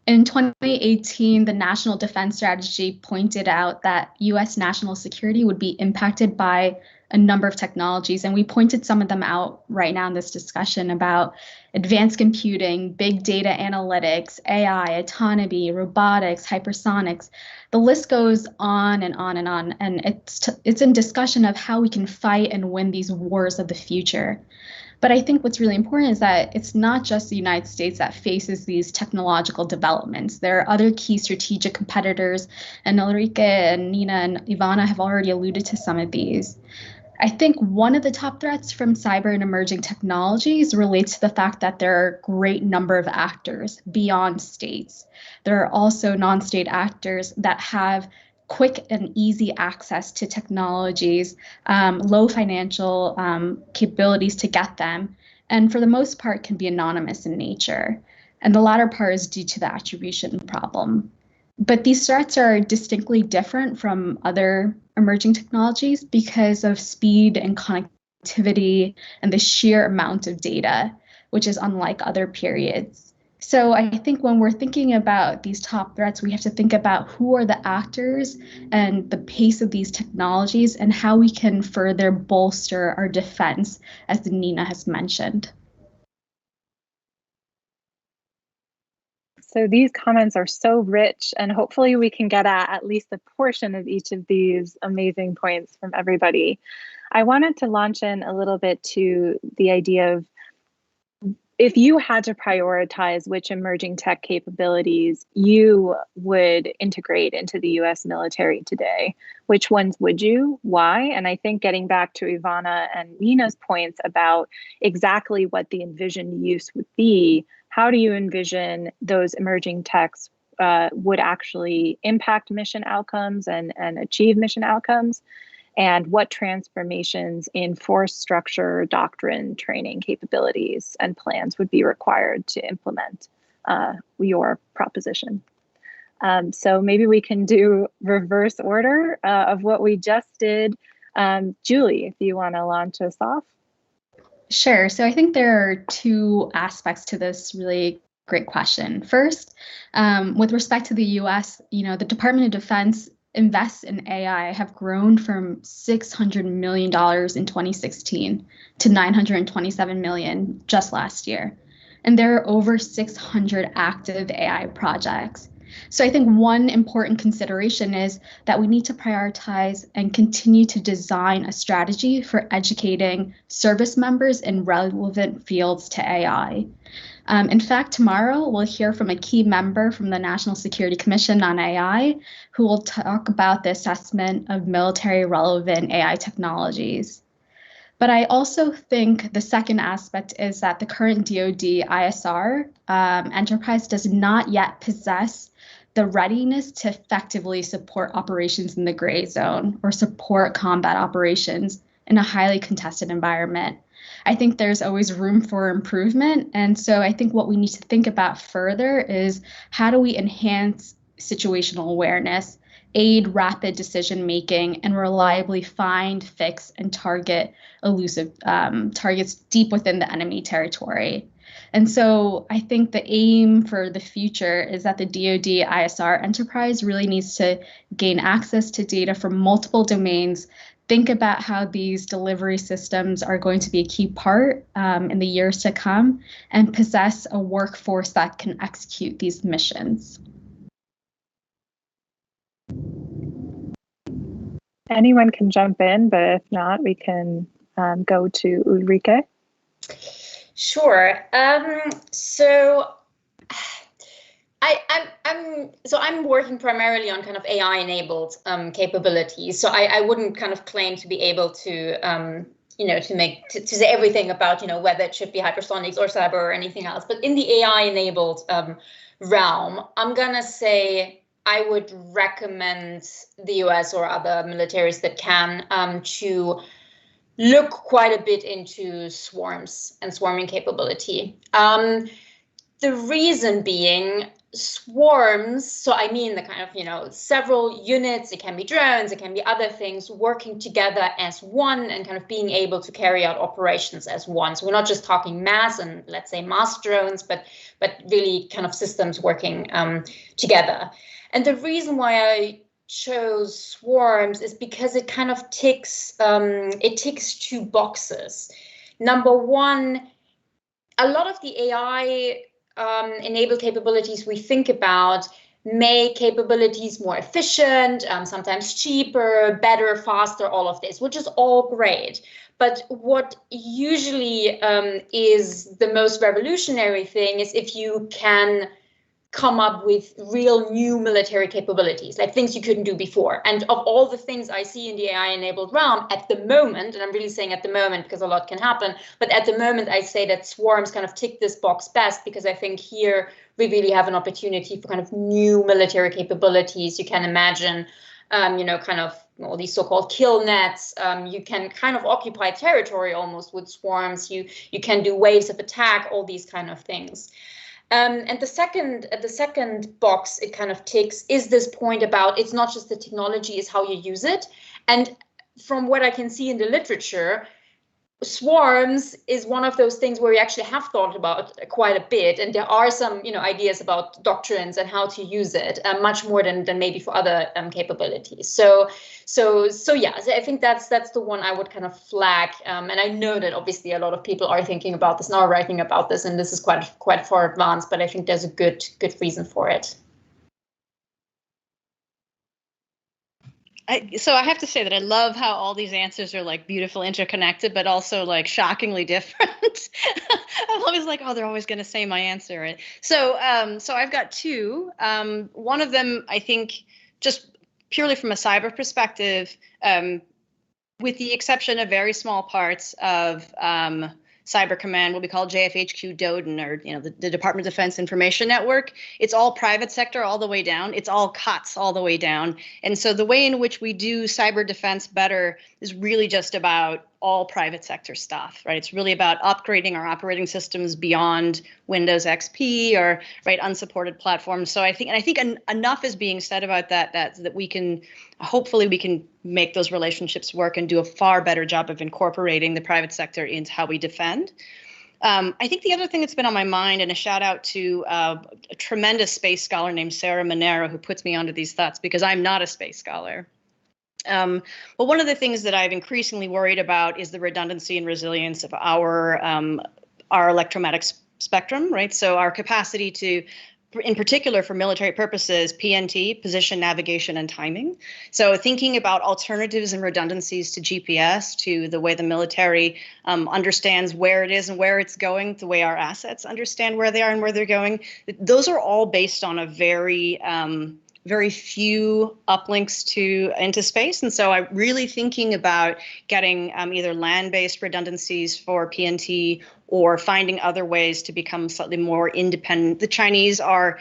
In 2018, the National Defense Strategy pointed out that U.S. national security would be impacted by a number of technologies. And we pointed some of them out right now in this discussion about advanced computing, big data analytics, AI, autonomy, robotics, hypersonics. The list goes on and on and on. And it's in discussion of how we can fight and win these wars of the future. But I think what's really important is that it's not just the United States that faces these technological developments. There are other key strategic competitors, and Ulrike and Nina and Ivana have already alluded to some of these. I think one of the top threats from cyber and emerging technologies relates to the fact that there are a great number of actors beyond states. There are also non-state actors that have quick and easy access to technologies, low financial capabilities to get them, and for the most part can be anonymous in nature. And the latter part is due to the attribution problem. But these threats are distinctly different from other emerging technologies because of speed and connectivity and the sheer amount of data, which is unlike other periods. So I think when we're thinking about these top threats, we have to think about who are the actors and the pace of these technologies and how we can further bolster our defense, as Nina has mentioned. So these comments are so rich, and hopefully we can get at least a portion of each of these amazing points from everybody. I wanted to launch in a little bit to the idea of, if you had to prioritize which emerging tech capabilities you would integrate into the US military today, which ones would you? Why? And I think getting back to Ivana and Nina's points about exactly what the envisioned use would be, how do you envision those emerging techs would actually impact mission outcomes and achieve mission outcomes? And what transformations in force structure, doctrine, training capabilities, and plans would be required to implement your proposition? So maybe we can do reverse order of what we just did. Julie, if you want to launch us off. Sure. So I think there are two aspects to this really great question. First, with respect to the US, the Department of Defense invests in AI have grown from $600 million in 2016 to $927 million just last year. And there are over 600 active AI projects. So I think one important consideration is that we need to prioritize and continue to design a strategy for educating service members in relevant fields to AI. In fact, tomorrow we'll hear from a key member from the National Security Commission on AI who will talk about the assessment of military relevant AI technologies. But I also think the second aspect is that the current DoD ISR enterprise does not yet possess the readiness to effectively support operations in the gray zone or support combat operations in a highly contested environment. I think there's always room for improvement. And so I think what we need to think about further is how do we enhance situational awareness, aid rapid decision making, and reliably find, fix, and target elusive targets deep within the enemy territory. And so I think the aim for the future is that the DoD ISR enterprise really needs to gain access to data from multiple domains, think about how these delivery systems are going to be a key part in the years to come, and possess a workforce that can execute these missions. Anyone can jump in, but if not, we can go to Ulrike. Sure. So I'm working primarily on kind of AI-enabled capabilities. So I wouldn't kind of claim to be able to to say everything about whether it should be hypersonics or cyber or anything else. But in the AI-enabled realm, I'm gonna say I would recommend the US or other militaries that can to look quite a bit into swarms and swarming capability. The reason being swarms, so I mean the kind of, several units, it can be drones, it can be other things working together as one and kind of being able to carry out operations as one. So we're not just talking mass and let's say mass drones, but really kind of systems working together. And the reason why I chose swarms is because it kind of ticks two boxes. Number one, a lot of the AI enabled capabilities we think about make capabilities more efficient, sometimes cheaper, better, faster, all of this, which is all great. But what usually is the most revolutionary thing is if you can come up with real new military capabilities, like things you couldn't do before. And of all the things I see in the AI-enabled realm at the moment, and I'm really saying at the moment because a lot can happen, but at the moment I say that swarms kind of tick this box best because I think here we really have an opportunity for kind of new military capabilities. You can imagine, kind of all these so-called kill nets. You can kind of occupy territory almost with swarms. You can do waves of attack, all these kind of things. And the second box it kind of ticks is this point about it's not just the technology, it's how you use it. And from what I can see in the literature, swarms is one of those things where we actually have thought about quite a bit, and there are some ideas about doctrines and how to use it much more than maybe for other capabilities. So yeah, I think that's the one I would kind of flag, and I know that obviously a lot of people are thinking about this now, writing about this, and this is quite far advanced, but I think there's a good reason for it. So I have to say that I love how all these answers are like beautiful, interconnected, but also like shockingly different. I'm always like, oh, they're always going to say my answer, right? So I've got two. One of them, I think, just purely from a cyber perspective, with the exception of very small parts of Cyber Command, what we call JFHQ DODIN, or the Department of Defense Information Network. It's all private sector all the way down. It's all COTS all the way down. And so the way in which we do cyber defense better is really just about all private sector stuff, right? It's really about upgrading our operating systems beyond Windows XP or unsupported platforms. So I think enough is being said about that we can hopefully make those relationships work and do a far better job of incorporating the private sector into how we defend. I think the other thing that's been on my mind, and a shout out to a tremendous space scholar named Sarah Monero, who puts me onto these thoughts because I'm not a space scholar. But one of the things that I've increasingly worried about is the redundancy and resilience of our electromagnetic spectrum, right? So our capacity to, in particular for military purposes, PNT, position, navigation, and timing. So thinking about alternatives and redundancies to GPS, to the way the military understands where it is and where it's going, the way our assets understand where they are and where they're going. Those are all based on a very few uplinks into space. And so I'm really thinking about getting either land-based redundancies for PNT or finding other ways to become slightly more independent. The Chinese are,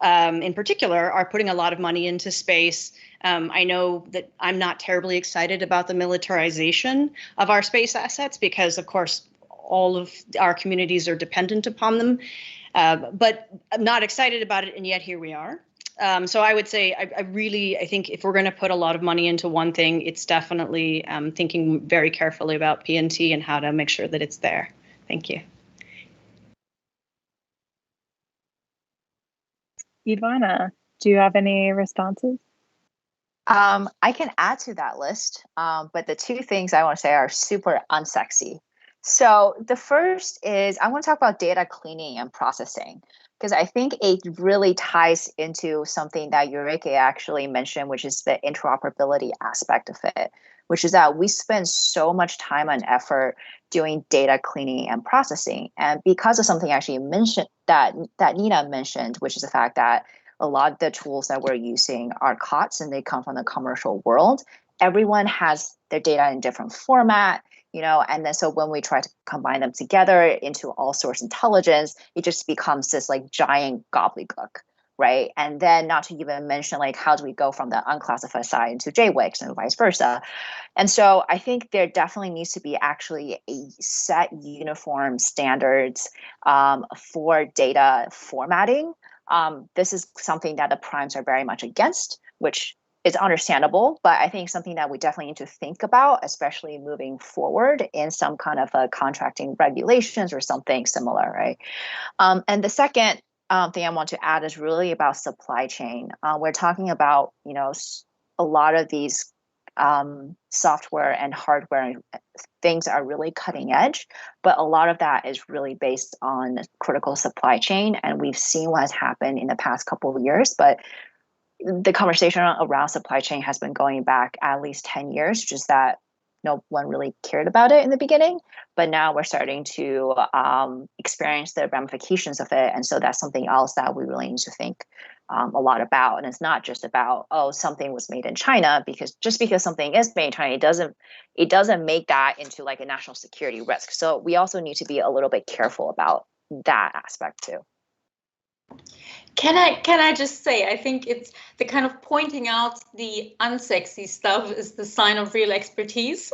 in particular, are putting a lot of money into space. I know that I'm not terribly excited about the militarization of our space assets because, of course, all of our communities are dependent upon them. But I'm not excited about it, and yet here we are. So I would say I think if we're going to put a lot of money into one thing, it's definitely thinking very carefully about P&T and how to make sure that it's there. Thank you. Ivana, do you have any responses? I can add to that list, but the two things I want to say are super unsexy. So the first is I want to talk about data cleaning and processing, because I think it really ties into something that Ulrike actually mentioned, which is the interoperability aspect of it, which is that we spend so much time and effort doing data cleaning and processing. And because of something actually mentioned that Nina mentioned, which is the fact that a lot of the tools that we're using are COTS and they come from the commercial world. Everyone has their data in different format, and then so when we try to combine them together into all source intelligence, it just becomes this like giant gobbledygook, right? And then not to even mention like how do we go from the unclassified side into JWICs and vice versa. And so I think there definitely needs to be actually a set uniform standards for data formatting. This is something that the primes are very much against, which is understandable, but I think something that we definitely need to think about, especially moving forward in some kind of contracting regulations or something similar, right? And the second thing I want to add is really about supply chain. We're talking about, a lot of these software and hardware things are really cutting edge, but a lot of that is really based on critical supply chain. And we've seen what has happened in the past couple of years, but the conversation around supply chain has been going back at least 10 years, just that no one really cared about it in the beginning. But now we're starting to experience the ramifications of it. And so that's something else that we really need to think a lot about. And it's not just about, something was made in China, because just because something is made in China, it doesn't make that into like a national security risk. So we also need to be a little bit careful about that aspect too. Can I just say, I think it's the kind of pointing out the unsexy stuff is the sign of real expertise.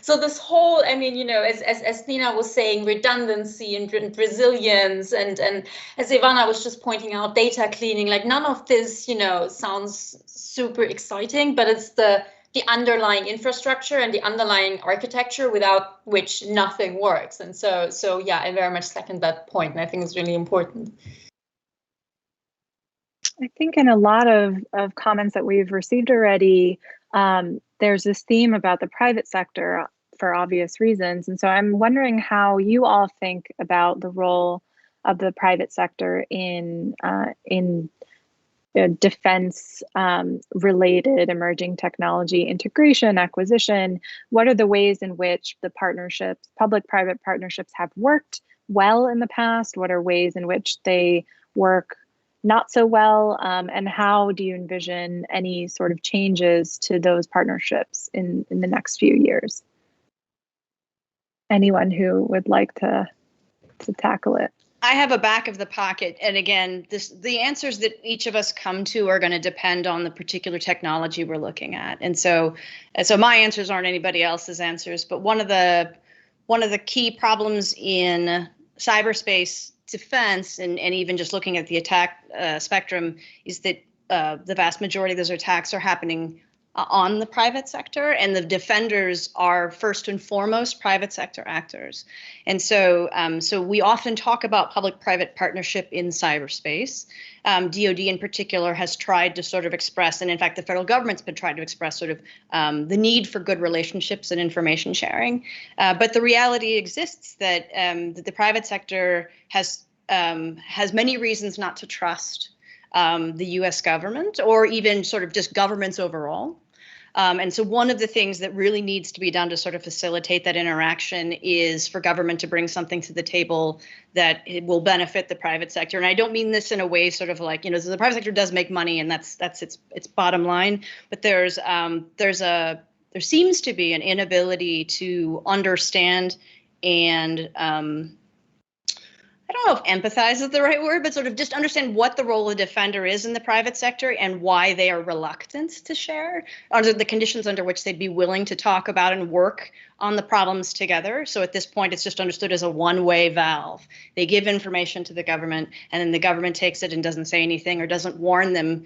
So this whole, as Nina was saying, redundancy and resilience, and as Ivana was just pointing out, data cleaning, like none of this, sounds super exciting, but it's the underlying infrastructure and the underlying architecture without which nothing works. And so yeah, I very much second that point, and I think it's really important. I think in a lot of comments that we've received already, there's this theme about the private sector for obvious reasons. And so I'm wondering how you all think about the role of the private sector in defense related emerging technology integration, acquisition. What are the ways in which the partnerships, public-private partnerships, have worked well in the past? What are ways in which they work not so well, and how do you envision any sort of changes to those partnerships in the next few years? Anyone who would like to tackle it? I have a back of the pocket, and again, the answers that each of us come to are going to depend on the particular technology we're looking at, and so my answers aren't anybody else's answers. But one of the key problems in cyberspace defense, and even just looking at the attack spectrum, is that the vast majority of those attacks are happening on the private sector, and the defenders are first and foremost private sector actors. And so we often talk about public-private partnership in cyberspace. DoD in particular has tried to sort of express, and in fact the federal government's been trying to express sort of the need for good relationships and information sharing. But the reality exists that the private sector has many reasons not to trust the U.S. government, or even sort of just governments overall. And so one of the things that really needs to be done to sort of facilitate that interaction is for government to bring something to the table that it will benefit the private sector. And I don't mean this in a way sort of like, the private sector does make money, and that's its bottom line. But there seems to be an inability to understand and I don't know if empathize is the right word, but sort of just understand what the role of defender is in the private sector and why they are reluctant to share, under the conditions under which they'd be willing to talk about and work on the problems together. So at this point, it's just understood as a one-way valve. They give information to the government, and then the government takes it and doesn't say anything or doesn't warn them.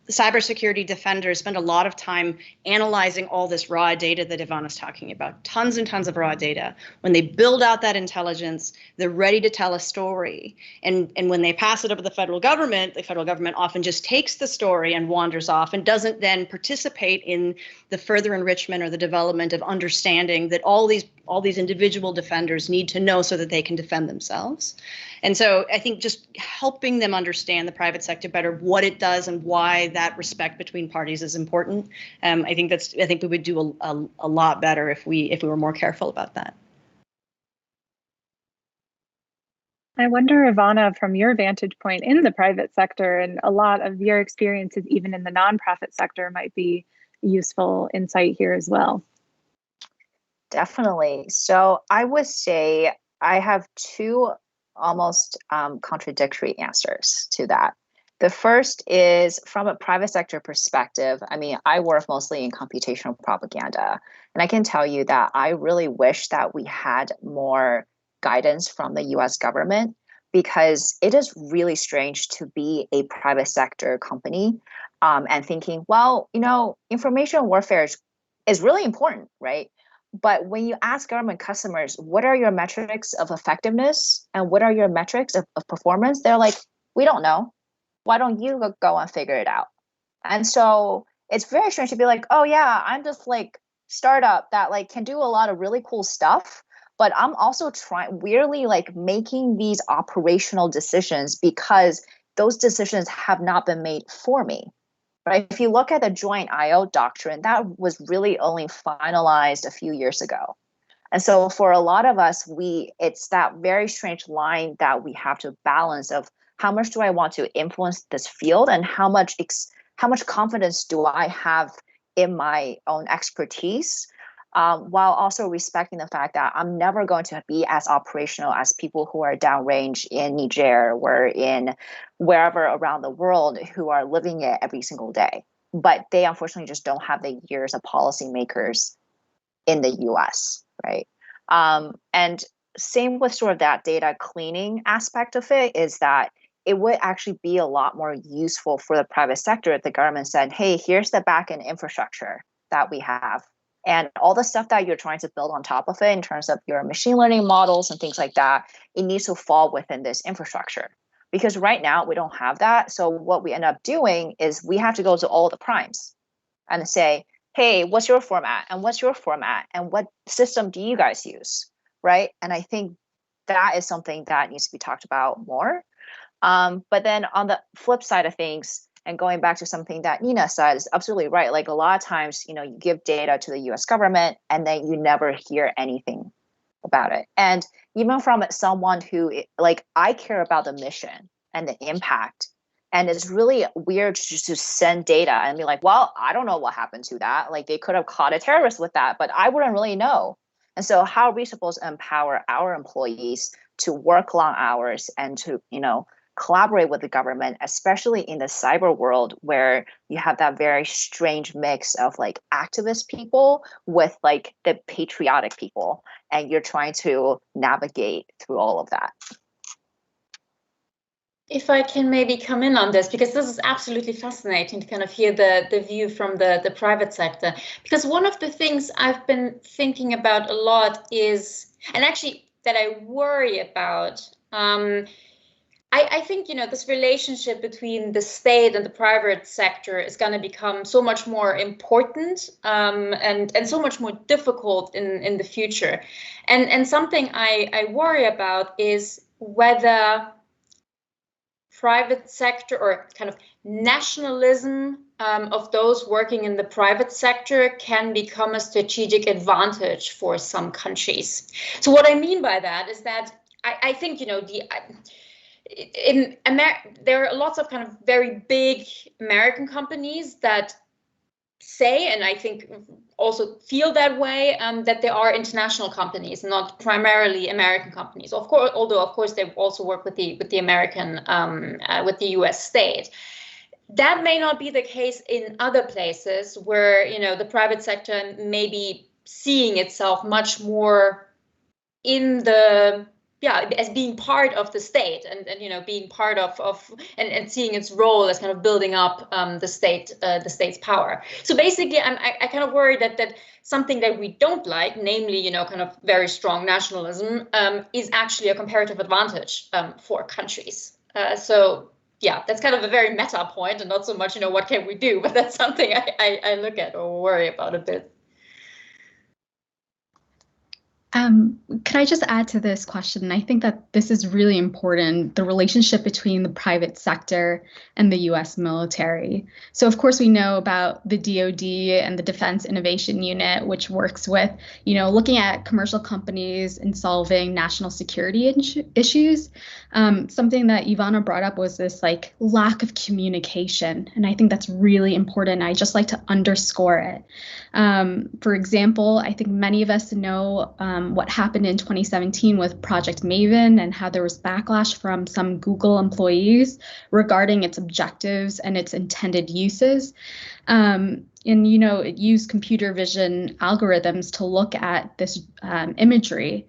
Cybersecurity defenders spend a lot of time analyzing all this raw data that Ivana's talking about, tons and tons of raw data. When they build out that intelligence, they're ready to tell a story. And when they pass it over to the federal government often just takes the story and wanders off and doesn't then participate in the further enrichment or the development of understanding that all these individual defenders need to know so that they can defend themselves. And so I think just helping them understand the private sector better, what it does and why that respect between parties is important. I think we would do a lot better if we were more careful about that. I wonder, Ivana, from your vantage point in the private sector, and a lot of your experiences even in the nonprofit sector might be useful insight here as well. Definitely. So I would say I have two almost contradictory answers to that. The first is from a private sector perspective. I mean, I work mostly in computational propaganda, and I can tell you that I really wish that we had more guidance from the US government, because it is really strange to be a private sector company and thinking, well, information warfare is really important, right? But when you ask government customers, what are your metrics of effectiveness and what are your metrics of performance? They're like, we don't know. Why don't you go and figure it out? And so it's very strange to be like, oh yeah, I'm just like startup that like can do a lot of really cool stuff, but I'm also weirdly like making these operational decisions because those decisions have not been made for me. Right? If you look at the joint IO doctrine, that was really only finalized a few years ago. And so for a lot of us, it's that very strange line that we have to balance of how much do I want to influence this field and how much confidence do I have in my own expertise, while also respecting the fact that I'm never going to be as operational as people who are downrange in Niger or in wherever around the world who are living it every single day. But they unfortunately just don't have the years of policymakers in the US, right? And same with sort of that data cleaning aspect of it is that it would actually be a lot more useful for the private sector if the government said, hey, here's the backend infrastructure that we have. And all the stuff that you're trying to build on top of it in terms of your machine learning models and things like that, it needs to fall within this infrastructure. Because right now we don't have that. So what we end up doing is we have to go to all the primes and say, hey, what's your format? And what's your format? And what system do you guys use? Right? And I think that is something that needs to be talked about more. But then on the flip side of things, and going back to something that Nina said, is absolutely right. Like a lot of times, you give data to the US government and then you never hear anything about it. And even from someone who, like, I care about the mission and the impact. And it's really weird to send data and be like, well, I don't know what happened to that. Like they could have caught a terrorist with that, but I wouldn't really know. And so how are we supposed to empower our employees to work long hours and to, collaborate with the government, especially in the cyber world where you have that very strange mix of like activist people with like the patriotic people, and you're trying to navigate through all of that. If I can maybe come in on this, because this is absolutely fascinating to kind of hear the view from the private sector, because one of the things I've been thinking about a lot is, and actually that I worry about, I think, this relationship between the state and the private sector is going to become so much more important and so much more difficult in the future. And something I worry about is whether private sector or kind of nationalism of those working in the private sector can become a strategic advantage for some countries. So what I mean by that is that I think, in America, there are lots of kind of very big American companies that say, and I think also feel that way, that there are international companies, not primarily American companies. Of course, although of course they also work with the American, with the U.S. state. That may not be the case in other places where, you know, the private sector may be seeing itself much more in the, as being part of the state and you know, being part of and seeing its role as kind of building up the state's power. So basically, I kind of worry that something that we don't like, namely, you know, kind of very strong nationalism, is actually a comparative advantage for countries. So yeah, that's kind of a very meta point, and not so much, you know, what can we do, but that's something I look at or worry about a bit. Could I just add to this question? I think that this is really important, the relationship between the private sector and the US military. So of course we know about the DoD and the Defense Innovation Unit, which works with, you know, looking at commercial companies and solving national security issues. Something that Ivana brought up was this like lack of communication. And I think that's really important. I just like to underscore it. For example, I think many of us know what happened in 2017 with Project Maven and how there was backlash from some Google employees regarding its objectives and its intended uses. And, you know, it used computer vision algorithms to look at this imagery,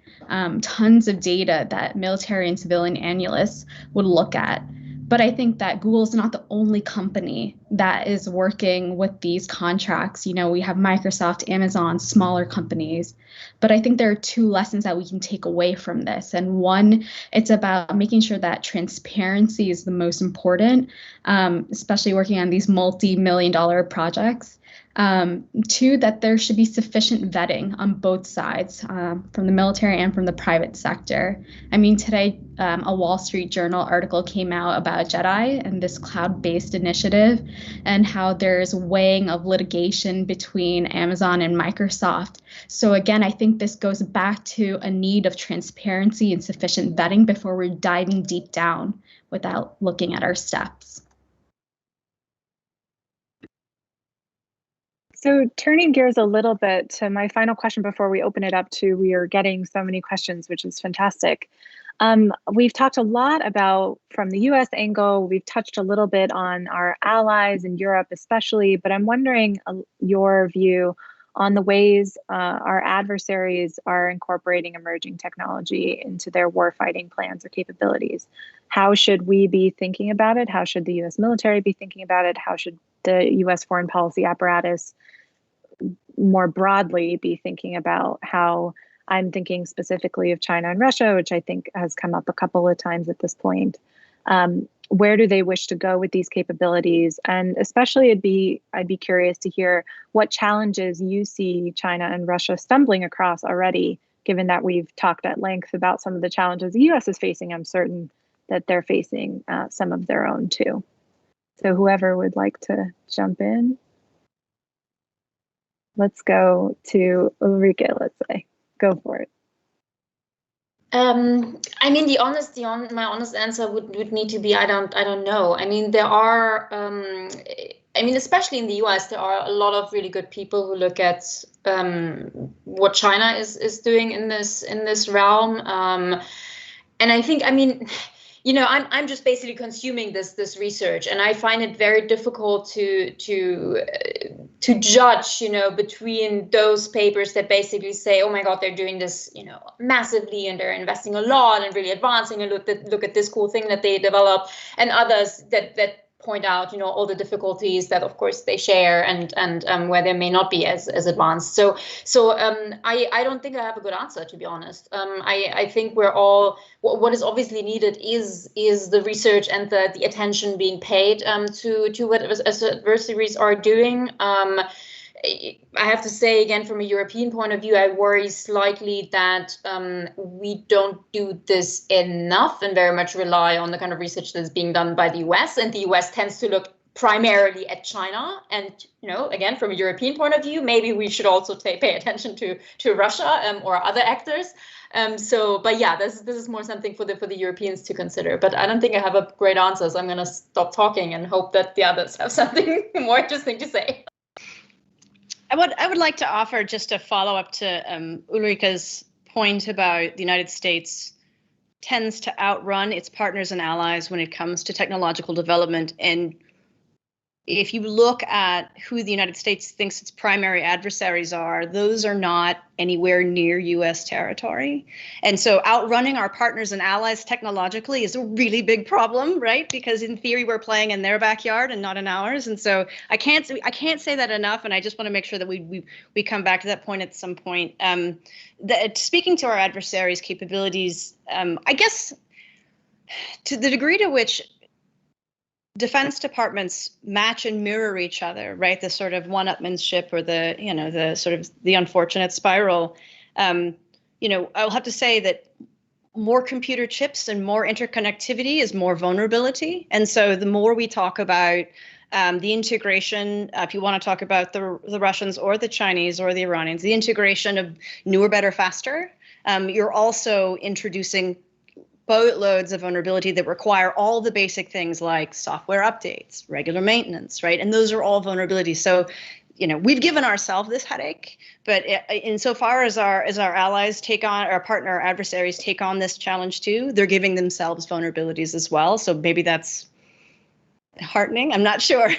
tons of data that military and civilian analysts would look at. But I think that Google is not the only company that is working with these contracts. You know, we have Microsoft, Amazon, smaller companies. But I think there are two lessons that we can take away from this. And one, it's about making sure that transparency is the most important, especially working on these multi-million-dollar projects. Two, that there should be sufficient vetting on both sides, from the military and from the private sector. I mean, today, a Wall Street Journal article came out about JEDI and this cloud-based initiative and how there's weighing of litigation between Amazon and Microsoft. So again, I think this goes back to a need of transparency and sufficient vetting before we're diving deep down without looking at our steps. So turning gears a little bit to my final question before we open it up to, we are getting so many questions, which is fantastic. We've talked a lot about, from the US angle, we've touched a little bit on our allies in Europe especially, but I'm wondering your view on the ways our adversaries are incorporating emerging technology into their warfighting plans or capabilities. How should we be thinking about it? How should the US military be thinking about it? How should the US foreign policy apparatus more broadly be thinking about how, I'm thinking specifically of China and Russia, which I think has come up a couple of times at this point. Where do they wish to go with these capabilities? And especially I'd be curious to hear what challenges you see China and Russia stumbling across already, given that we've talked at length about some of the challenges the US is facing. I'm certain that they're facing some of their own too. So whoever would like to jump in. Let's go to Ulrike, let's say. Go for it. I mean, my honest answer would need to be I don't know. I mean, there are I mean, especially in the US, there are a lot of really good people who look at what China is doing in this realm. And I think, I mean, you know, I'm just basically consuming this research, and I find it very difficult to judge, you know, between those papers that basically say, oh my God, they're doing this, you know, massively, and they're investing a lot and really advancing, and look at this cool thing that they developed, and others that point out, you know, all the difficulties that, of course, they share and where they may not be as advanced. So I don't think I have a good answer, to be honest. I think we're all, what is obviously needed is the research and the attention being paid to what adversaries are doing. I have to say, again, from a European point of view, I worry slightly that we don't do this enough and very much rely on the kind of research that's being done by the US. And the US tends to look primarily at China. And, you know, again, from a European point of view, maybe we should also pay attention to Russia or other actors. But yeah, this is more something for the Europeans to consider. But I don't think I have a great answer, so I'm going to stop talking and hope that the others have something more interesting to say. I would like to offer just a follow up to Ulrike's point about the United States tends to outrun its partners and allies when it comes to technological development. And if you look at who the United States thinks its primary adversaries are, those are not anywhere near US territory. And so outrunning our partners and allies technologically is a really big problem, right? Because in theory, we're playing in their backyard and not in ours. And so I can't say that enough. And I just want to make sure that we come back to that point at some point. Speaking to our adversaries' capabilities, I guess to the degree to which defense departments match and mirror each other, right? The sort of one-upmanship or the sort of the unfortunate spiral. I'll have to say that more computer chips and more interconnectivity is more vulnerability. And so the more we talk about the integration, if you want to talk about the Russians or the Chinese or the Iranians, the integration of newer, better, faster, you're also introducing boatloads of vulnerability that require all the basic things like software updates, regular maintenance, right? And those are all vulnerabilities. So, we've given ourselves this headache, but insofar as our allies take on, our partner adversaries take on this challenge too, they're giving themselves vulnerabilities as well. So maybe that's heartening. I'm not sure.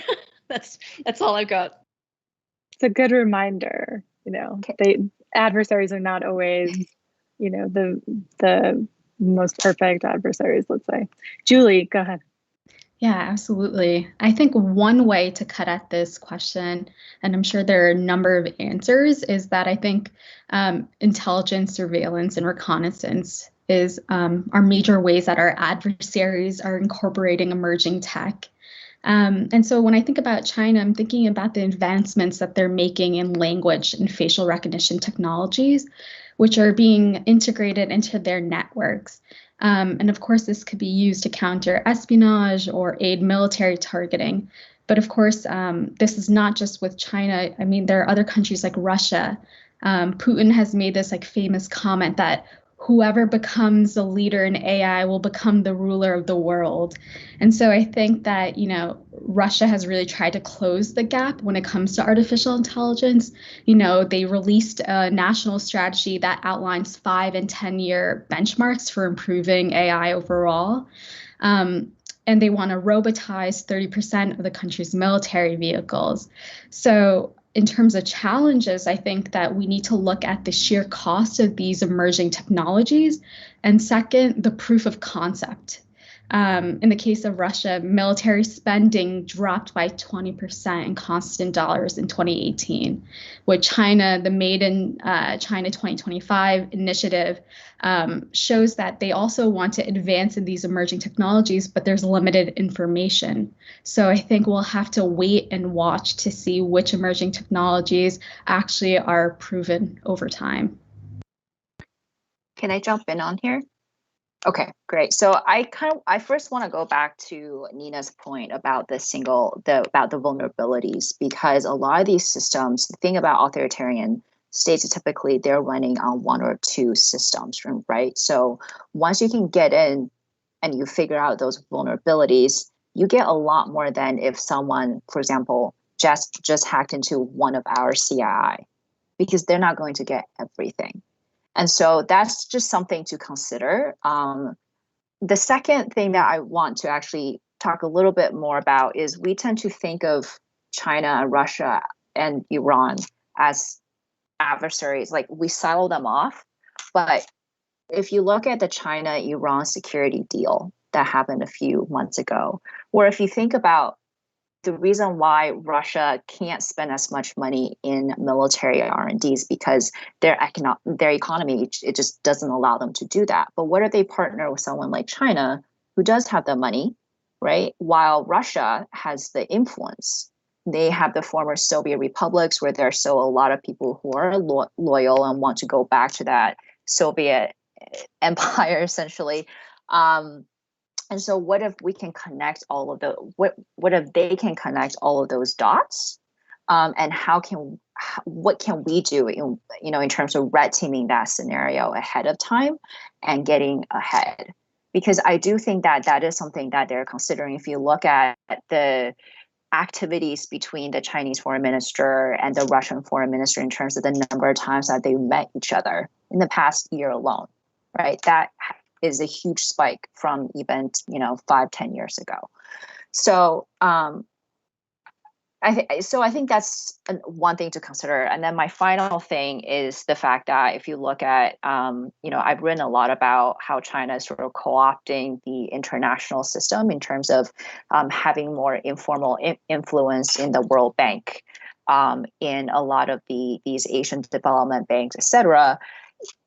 That's all I've got. It's a good reminder, adversaries are not always, the most perfect adversaries, let's say. Julie, go ahead. Yeah, absolutely. I think one way to cut at this question, and I'm sure there are a number of answers, is that I think intelligence, surveillance, and reconnaissance are major ways that our adversaries are incorporating emerging tech. And so when I think about China, I'm thinking about the advancements that they're making in language and facial recognition technologies, which are being integrated into their networks. And of course, this could be used to counter espionage or aid military targeting. But of course, this is not just with China. I mean, there are other countries like Russia. Putin has made this famous comment that whoever becomes the leader in AI will become the ruler of the world. And so I think that, Russia has really tried to close the gap when it comes to artificial intelligence. They released a national strategy that outlines 5 and 10-year benchmarks for improving AI overall. And they want to robotize 30% of the country's military vehicles. So in terms of challenges, I think that we need to look at the sheer cost of these emerging technologies. And second, the proof of concept. In the case of Russia, military spending dropped by 20% in constant dollars in 2018. With China, the Made in China 2025 initiative shows that they also want to advance in these emerging technologies, but there's limited information. So I think we'll have to wait and watch to see which emerging technologies actually are proven over time. Can I jump in on here? Okay, great. So I first want to go back to Nina's point about the vulnerabilities, because a lot of these systems, the thing about authoritarian states is typically they're running on 1 or 2 systems, right? So once you can get in and you figure out those vulnerabilities, you get a lot more than if someone, for example, just hacked into one of our CII, because they're not going to get everything. And so that's just something to consider. The second thing that I want to actually talk a little bit more about is we tend to think of China and Russia and Iran as adversaries, like we silo them off. But if you look at the China-Iran security deal that happened a few months ago, or if you think about the reason why Russia can't spend as much money in military R&Ds because their economy, it just doesn't allow them to do that. But what if they partner with someone like China, who does have the money, right? While Russia has the influence. They have the former Soviet republics where there are still a lot of people who are loyal and want to go back to that Soviet empire, essentially. And so what if we can connect all of what if they can connect all of those dots? And what can we do in terms of red teaming that scenario ahead of time and getting ahead? Because I do think that is something that they're considering. If you look at the activities between the Chinese foreign minister and the Russian foreign minister in terms of the number of times that they met each other in the past year alone, right? That is a huge spike from even 5-10 years ago. So I think that's one thing to consider. And then my final thing is the fact that if you look at, I've written a lot about how China is sort of co-opting the international system in terms of having more informal influence in the World Bank, in a lot of these Asian development banks, et cetera.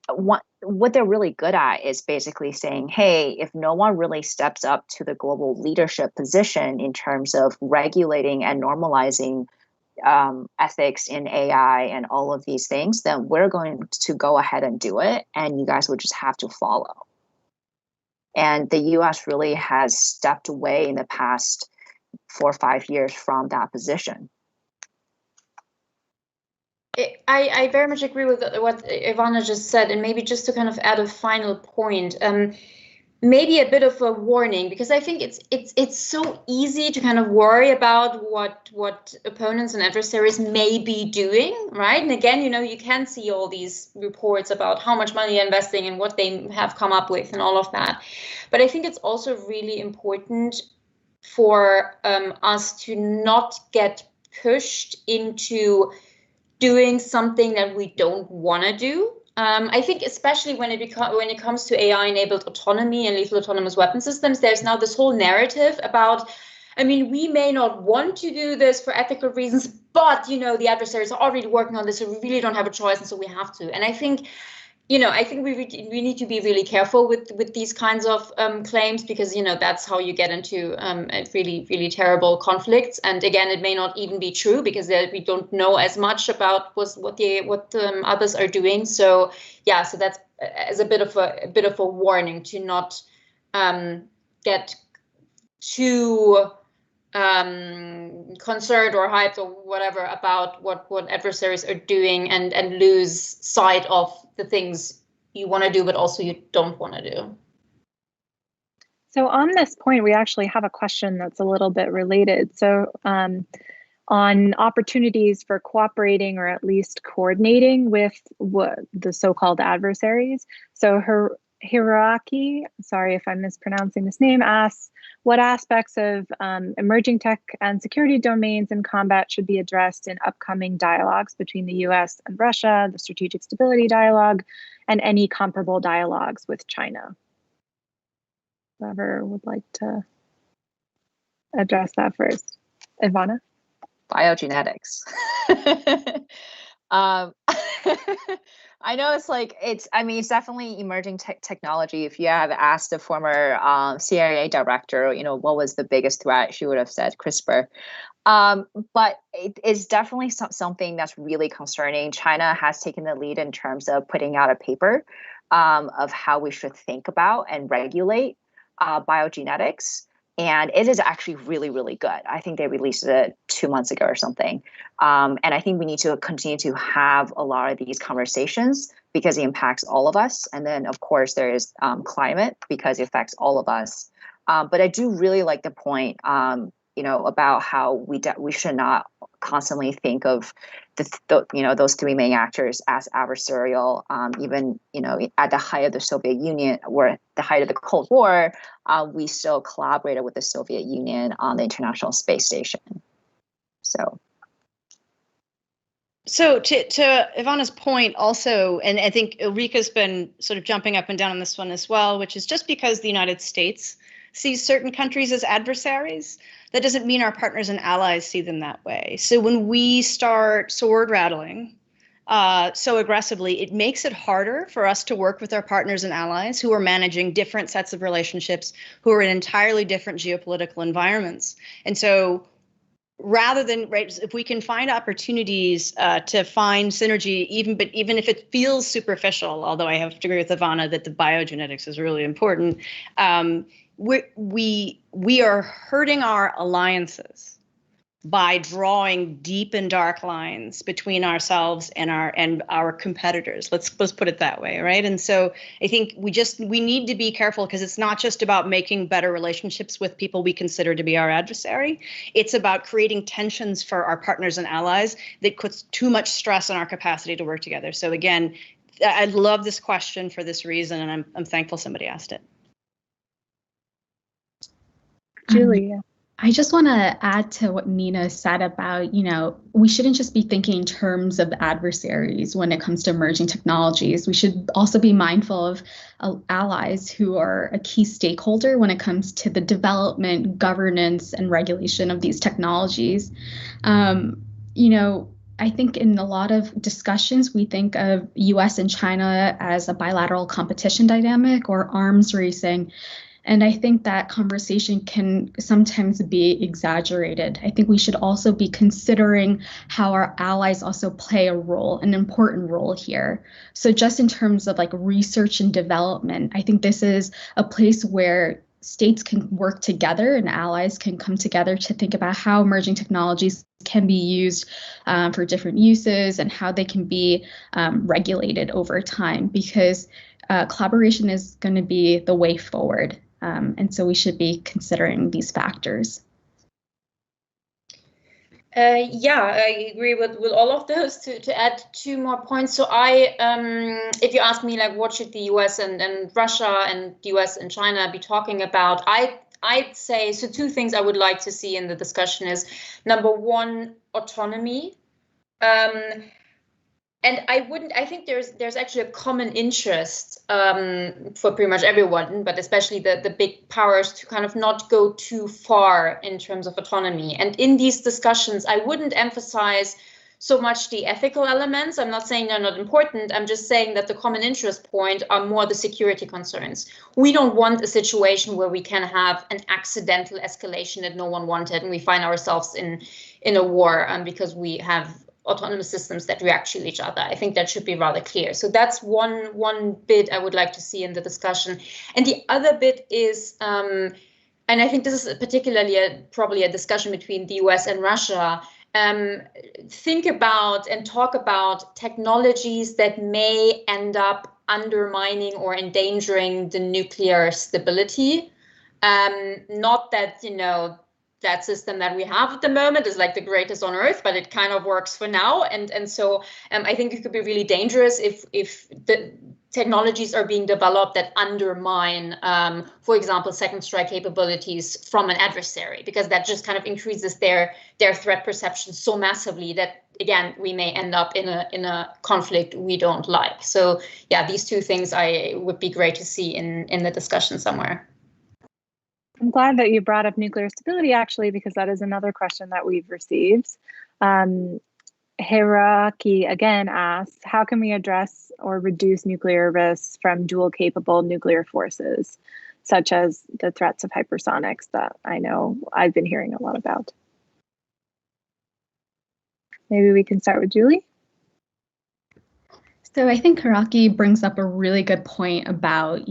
What they're really good at is basically saying, hey, if no one really steps up to the global leadership position in terms of regulating and normalizing ethics in AI and all of these things, then we're going to go ahead and do it, and you guys would just have to follow. And the US really has stepped away in the past 4 or 5 years from that position. I very much agree with what Ivana just said, and maybe just to kind of add a final point, maybe a bit of a warning, because I think it's so easy to kind of worry about what opponents and adversaries may be doing, right? And again, you can see all these reports about how much money they're investing and what they have come up with and all of that. But I think it's also really important for us to not get pushed into doing something that we don't want to do. I think especially when it comes to AI-enabled autonomy and lethal autonomous weapon systems, there's now this whole narrative about, we may not want to do this for ethical reasons, but the adversaries are already working on this, so we really don't have a choice, and so we have to. And I think we need to be really careful with these kinds of claims, because that's how you get into really, really terrible conflicts. And again, it may not even be true, because we don't know as much about what others are doing. So yeah, so that's as a bit of a warning to not get too concerned or hyped or whatever about what adversaries are doing, and lose sight of the things you want to do, but also you don't want to do. So on this point, we actually have a question that's a little bit related. So on opportunities for cooperating or at least coordinating with the so-called adversaries. So Hiroaki, sorry if I'm mispronouncing this name, asks, what aspects of emerging tech and security domains in combat should be addressed in upcoming dialogues between the US and Russia, the Strategic Stability Dialogue, and any comparable dialogues with China? Whoever would like to address that first. Ivana? Biogenetics. I know it's definitely emerging technology. If you have asked the former CIA director, what was the biggest threat, she would have said CRISPR. But it is definitely something that's really concerning. China has taken the lead in terms of putting out a paper of how we should think about and regulate biogenetics. And it is actually really, really good. I think they released it 2 months ago or something. And I think we need to continue to have a lot of these conversations because it impacts all of us. And then, of course, there is climate because it affects all of us. But I do really like the point, about how we should not constantly think of those three main actors as adversarial. Even at the height of the Soviet Union or at the height of the Cold War, we still collaborated with the Soviet Union on the International Space Station. So to Ivana's point also, and I think Ulrika's been sort of jumping up and down on this one as well, which is just because the United States sees certain countries as adversaries, that doesn't mean our partners and allies see them that way. So when we start sword rattling so aggressively, it makes it harder for us to work with our partners and allies who are managing different sets of relationships, who are in entirely different geopolitical environments. And so rather than, if we can find opportunities to find synergy, even if it feels superficial, although I have to agree with Ivana that the biogenetics is really important, we are hurting our alliances by drawing deep and dark lines between ourselves and our competitors. Let's put it that way, right? And so I think we need to be careful, because it's not just about making better relationships with people we consider to be our adversary. It's about creating tensions for our partners and allies that puts too much stress on our capacity to work together. So again, I love this question for this reason, and I'm thankful somebody asked it. Julia. I just want to add to what Nina said about, we shouldn't just be thinking in terms of adversaries when it comes to emerging technologies. We should also be mindful of allies who are a key stakeholder when it comes to the development, governance, and regulation of these technologies. I think in a lot of discussions, we think of US and China as a bilateral competition dynamic or arms racing. And I think that conversation can sometimes be exaggerated. I think we should also be considering how our allies also play a role, an important role here. So just in terms of like research and development, I think this is a place where states can work together and allies can come together to think about how emerging technologies can be used for different uses and how they can be regulated over time, because collaboration is going to be the way forward. And so we should be considering these factors. I agree with all of those. To add 2 more points. So if you ask me, like, what should the US and Russia and the US and China be talking about, I'd say, so 2 things I would like to see in the discussion is, number 1, autonomy. And I think there's actually a common interest for pretty much everyone, but especially the big powers, to kind of not go too far in terms of autonomy. And in these discussions, I wouldn't emphasize so much the ethical elements. I'm not saying they're not important. I'm just saying that the common interest point are more the security concerns. We don't want a situation where we can have an accidental escalation that no one wanted, and we find ourselves in a war because we have autonomous systems that react to each other. I think that should be rather clear. So that's one bit I would like to see in the discussion. And the other bit is, and I think this is particularly probably a discussion between the US and Russia, think about and talk about technologies that may end up undermining or endangering the nuclear stability. Not that, that system that we have at the moment is like the greatest on earth, but it kind of works for now. And so I think it could be really dangerous if the technologies are being developed that undermine, for example, second strike capabilities from an adversary, because that just kind of increases their threat perception so massively that, again, we may end up in a conflict we don't like. So yeah, these 2 things would be great to see in the discussion somewhere. I'm glad that you brought up nuclear stability, actually, because that is another question that we've received. Hiraki again asks, how can we address or reduce nuclear risks from dual capable nuclear forces, such as the threats of hypersonics that I know I've been hearing a lot about? Maybe we can start with Julie. So I think Hiraki brings up a really good point about,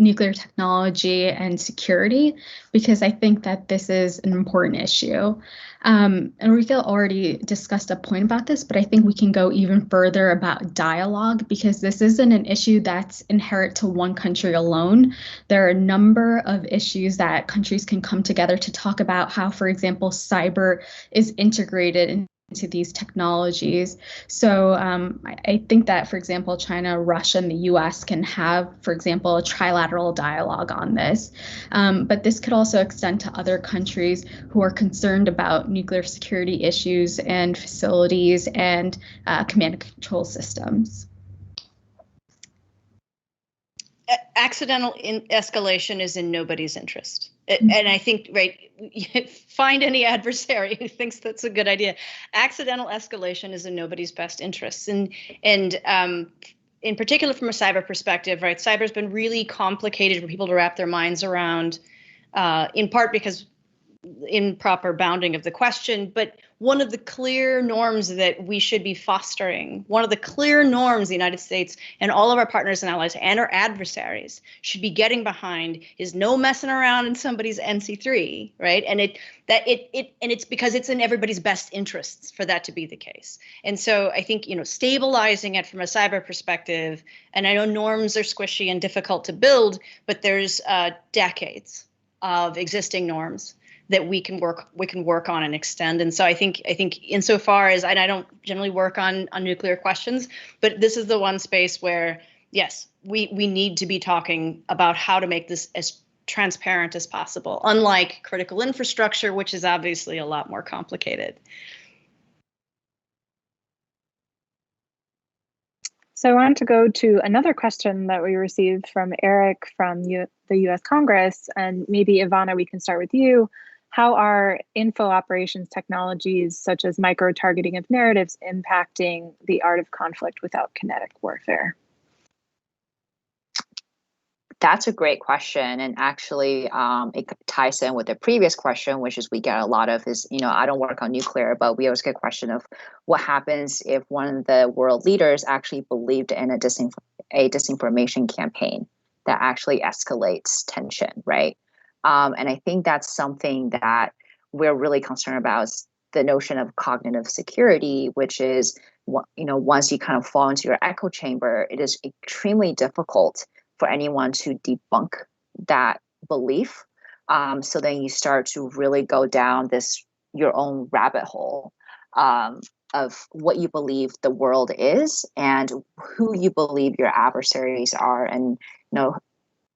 nuclear technology and security, because I think that this is an important issue. Enrique already discussed a point about this, but I think we can go even further about dialogue, because this isn't an issue that's inherent to one country alone. There are a number of issues that countries can come together to talk about how, for example, cyber is integrated into these technologies. So I think that, for example, China, Russia, and the US can have, for example, a trilateral dialogue on this. But this could also extend to other countries who are concerned about nuclear security issues and facilities and command and control systems. Accidental escalation is in nobody's interest. And I think, right, find any adversary who thinks that's a good idea. Accidental escalation is in nobody's best interests. And in particular, from a cyber perspective, right, cyber's been really complicated for people to wrap their minds around, in part because improper bounding of the question. But one of the clear norms that we should be fostering, one of the clear norms the United States and all of our partners and allies and our adversaries should be getting behind is no messing around in somebody's NC3, right? And it's because it's in everybody's best interests for that to be the case. And so I think, stabilizing it from a cyber perspective, and I know norms are squishy and difficult to build, but there's decades of existing norms that we can work on and extend. And so I think insofar as, and I don't generally work on nuclear questions, but this is the one space where, yes, we need to be talking about how to make this as transparent as possible, unlike critical infrastructure, which is obviously a lot more complicated. So I want to go to another question that we received from Eric from the US Congress, and maybe Ivana, we can start with you. How are info operations technologies such as micro-targeting of narratives impacting the art of conflict without kinetic warfare? That's a great question. And actually, it ties in with the previous question, which is we get a lot of is, I don't work on nuclear, but we always get a question of what happens if one of the world leaders actually believed in a disinformation campaign that actually escalates tension, right? And I think that's something that we're really concerned about, is the notion of cognitive security, which is, once you kind of fall into your echo chamber, it is extremely difficult for anyone to debunk that belief. So then you start to really go down your own rabbit hole of what you believe the world is and who you believe your adversaries are, and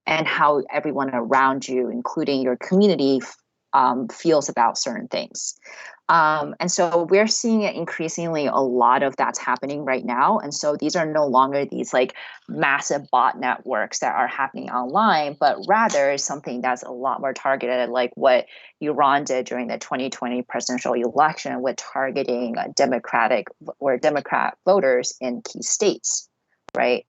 and how everyone around you, including your community, feels about certain things. And so we're seeing it increasingly, a lot of that's happening right now. And so these are no longer these like massive bot networks that are happening online, but rather something that's a lot more targeted, like what Iran did during the 2020 presidential election with targeting Democrat voters in key states, right?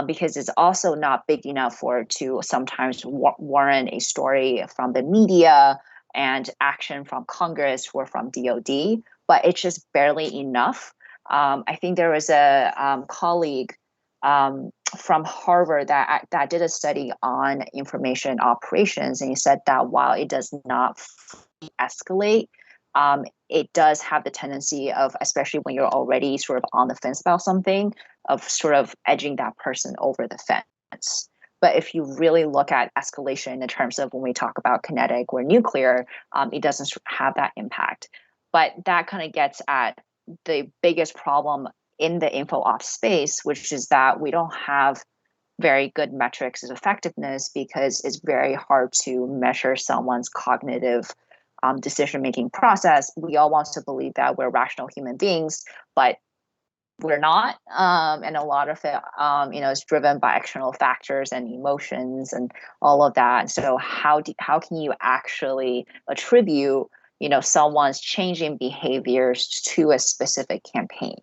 Because it's also not big enough to sometimes warrant a story from the media and action from Congress or from DOD, but it's just barely enough. I think there was a colleague from Harvard that did a study on information operations, and he said that while it does not escalate, it does have the tendency of, especially when you're already sort of on the fence about something, of sort of edging that person over the fence. But if you really look at escalation in terms of when we talk about kinetic or nuclear, it doesn't have that impact. But that kind of gets at the biggest problem in the info ops space, which is that we don't have very good metrics of effectiveness, because it's very hard to measure someone's cognitive decision-making process. We all want to believe that we're rational human beings, but we're not, and a lot of it, is driven by external factors and emotions and all of that. So how can you actually attribute, someone's changing behaviors to a specific campaign?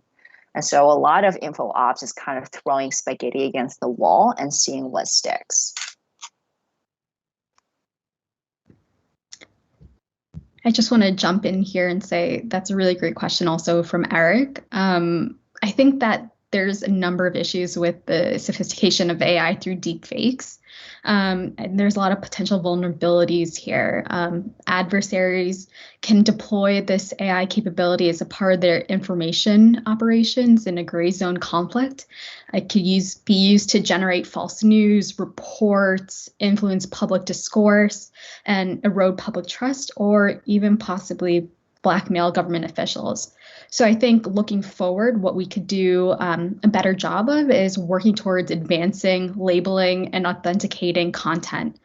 And so a lot of info ops is kind of throwing spaghetti against the wall and seeing what sticks. I just want to jump in here and say that's a really great question also from Eric. I think that there's a number of issues with the sophistication of AI through deepfakes. And there's a lot of potential vulnerabilities here. Adversaries can deploy this AI capability as a part of their information operations in a gray zone conflict. It could be used to generate false news, reports, influence public discourse, and erode public trust, or even possibly blackmail government officials. So I think looking forward, what we could do a better job of is working towards advancing, labeling, and authenticating content.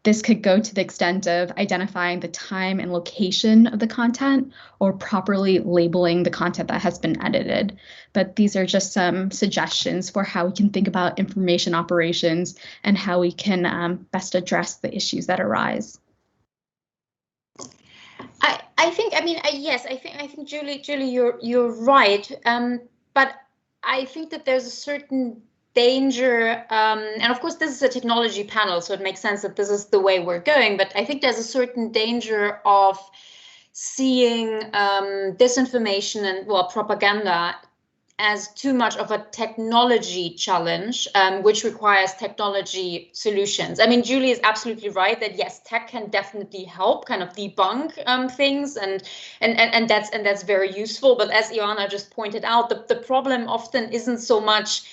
This could go to the extent of identifying the time and location of the content, or properly labeling the content that has been edited. But these are just some suggestions for how we can think about information operations and how we can best address the issues that arise. I think Julie, you're right. But I think that there's a certain danger, and of course this is a technology panel, so it makes sense that this is the way we're going. But I think there's a certain danger of seeing disinformation and, well, propaganda as too much of a technology challenge, which requires technology solutions. I mean, Julie is absolutely right that yes, tech can definitely help kind of debunk things, and that's very useful. But as Ioana just pointed out, the problem often isn't so much.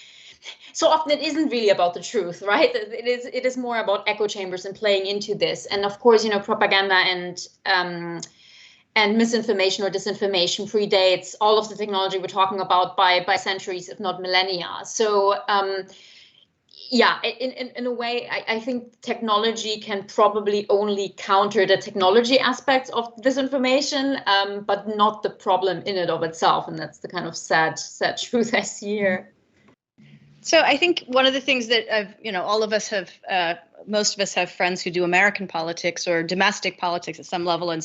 So often it isn't really about the truth, right? It is more about echo chambers and playing into this. And of course, propaganda and misinformation or disinformation predates all of the technology we're talking about by centuries, if not millennia. So yeah, in a way, I think technology can probably counter the technology aspects of disinformation, but not the problem in and of itself. And that's the kind of sad truth I see here. So I think one of the things that all of us have, most of us have friends who do American politics or domestic politics at some level, and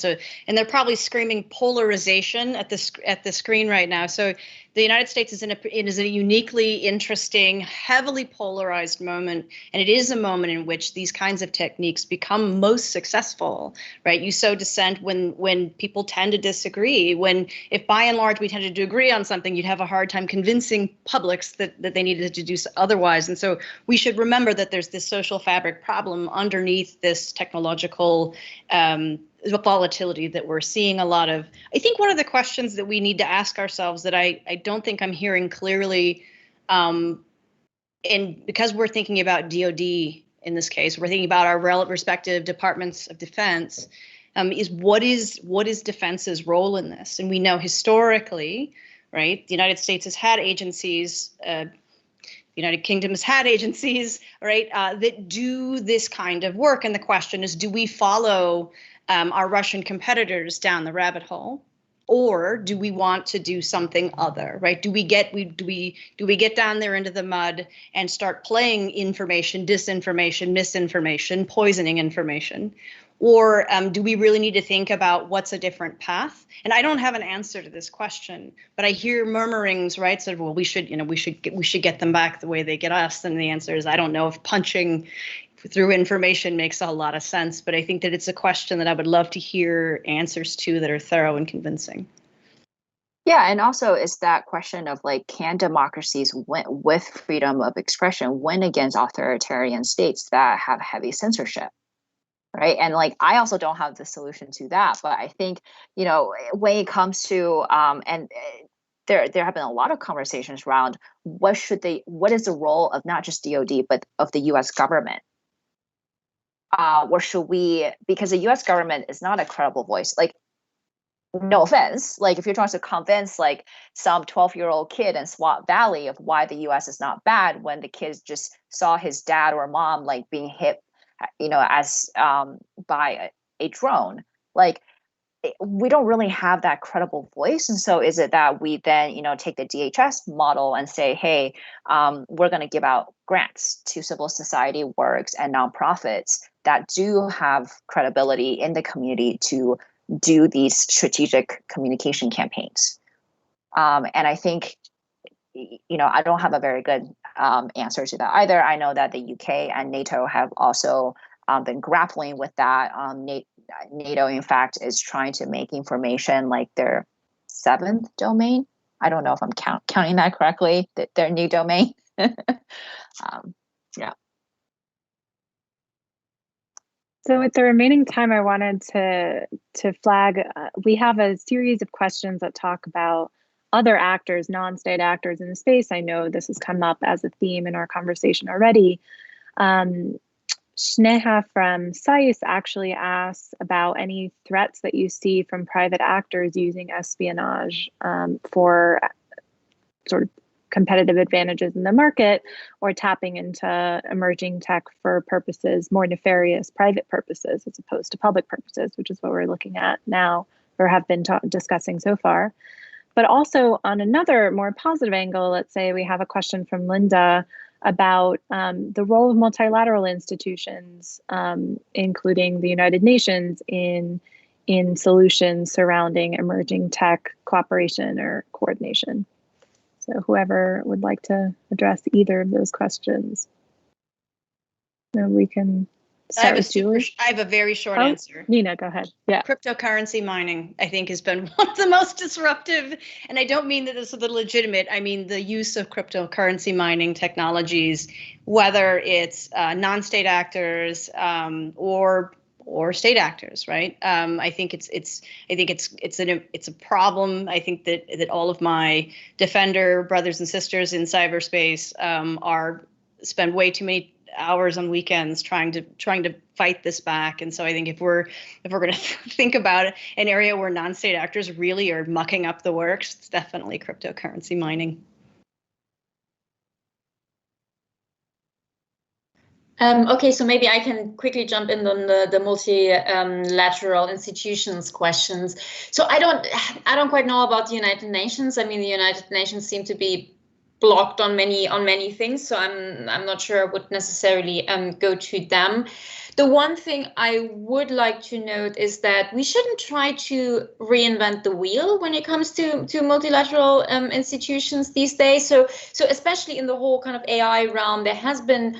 they're probably screaming polarization at the screen right now. So the United States is in a uniquely interesting, heavily polarized moment, and it is a moment in which these kinds of techniques become most successful, right? You sow dissent when people tend to disagree. If by and large we tended to agree on something, you'd have a hard time convincing publics that they needed to do otherwise. And so we should remember that there's this social fabric problem underneath this technological volatility that we're seeing a lot of. I think one of the questions that we need to ask ourselves that I don't think I'm hearing clearly, and because we're thinking about DoD in this case, we're thinking about our respective departments of defense, is what is defense's role in this? And we know historically, right, the United States has had agencies, the United Kingdom has had agencies, right, that do this kind of work. And the question is, do we follow our Russian competitors down the rabbit hole, or do we want to do something other, right? Do we get down there into the mud and start playing information, disinformation, misinformation, poisoning information? Or do we really need to think about what's a different path? And I don't have an answer to this question, but I hear murmurings, right? So, well, we should get them back the way they get us. And the answer is, I don't know if punching through information makes a lot of sense, but I think that it's a question that I would love to hear answers to that are thorough and convincing. Yeah, and also it's that question of like, can democracies with freedom of expression win against authoritarian states that have heavy censorship? Right. And like, I also don't have the solution to that. But I think, when it comes to and there have been a lot of conversations around what is the role of not just DoD, but of the US government? Or should we, because the US government is not a credible voice, like, no offense, like if you're trying to convince like some 12-year-old kid in Swat Valley of why the US is not bad when the kids just saw his dad or mom like being hit as by a drone, like we don't really have that credible voice. And so is it that we then take the DHS model and say, hey, we're going to give out grants to civil society works and nonprofits that do have credibility in the community to do these strategic communication campaigns? And I think I don't have a very good answer to that either. I know that the UK and NATO have also been grappling with that. NATO, in fact, is trying to make information like their 7th domain. I don't know if I'm counting that correctly, their new domain. Yeah. So with the remaining time, I wanted to flag, we have a series of questions that talk about other actors, non-state actors in the space. I know this has come up as a theme in our conversation already. Sneha from SAIS actually asks about any threats that you see from private actors using espionage for sort of competitive advantages in the market, or tapping into emerging tech for purposes, more nefarious private purposes as opposed to public purposes, which is what we're looking at now or have been discussing so far. But also on another more positive angle, let's say we have a question from Linda about the role of multilateral institutions, including the United Nations, in solutions surrounding emerging tech cooperation or coordination. So whoever would like to address either of those questions, we can start with Julie? I have a very short answer. Nina, go ahead. Yeah. Cryptocurrency mining, I think, has been one of the most disruptive. And I don't mean that this is legitimate. I mean the use of cryptocurrency mining technologies, whether it's non-state actors or state actors, right? I think it's a problem. I think that all of my defender brothers and sisters in cyberspace spend way too many hours on weekends trying to fight this back. And so I think if we're going to think about an area where non-state actors really are mucking up the works, it's definitely cryptocurrency mining. Okay, so maybe I can quickly jump in on the multilateral institutions questions. So I don't quite know about the United Nations. I mean, the United Nations seem to be blocked on many things, so I'm not sure I would necessarily go to them. The one thing I would like to note is that we shouldn't try to reinvent the wheel when it comes to multilateral institutions these days. So especially in the whole kind of AI realm, there has been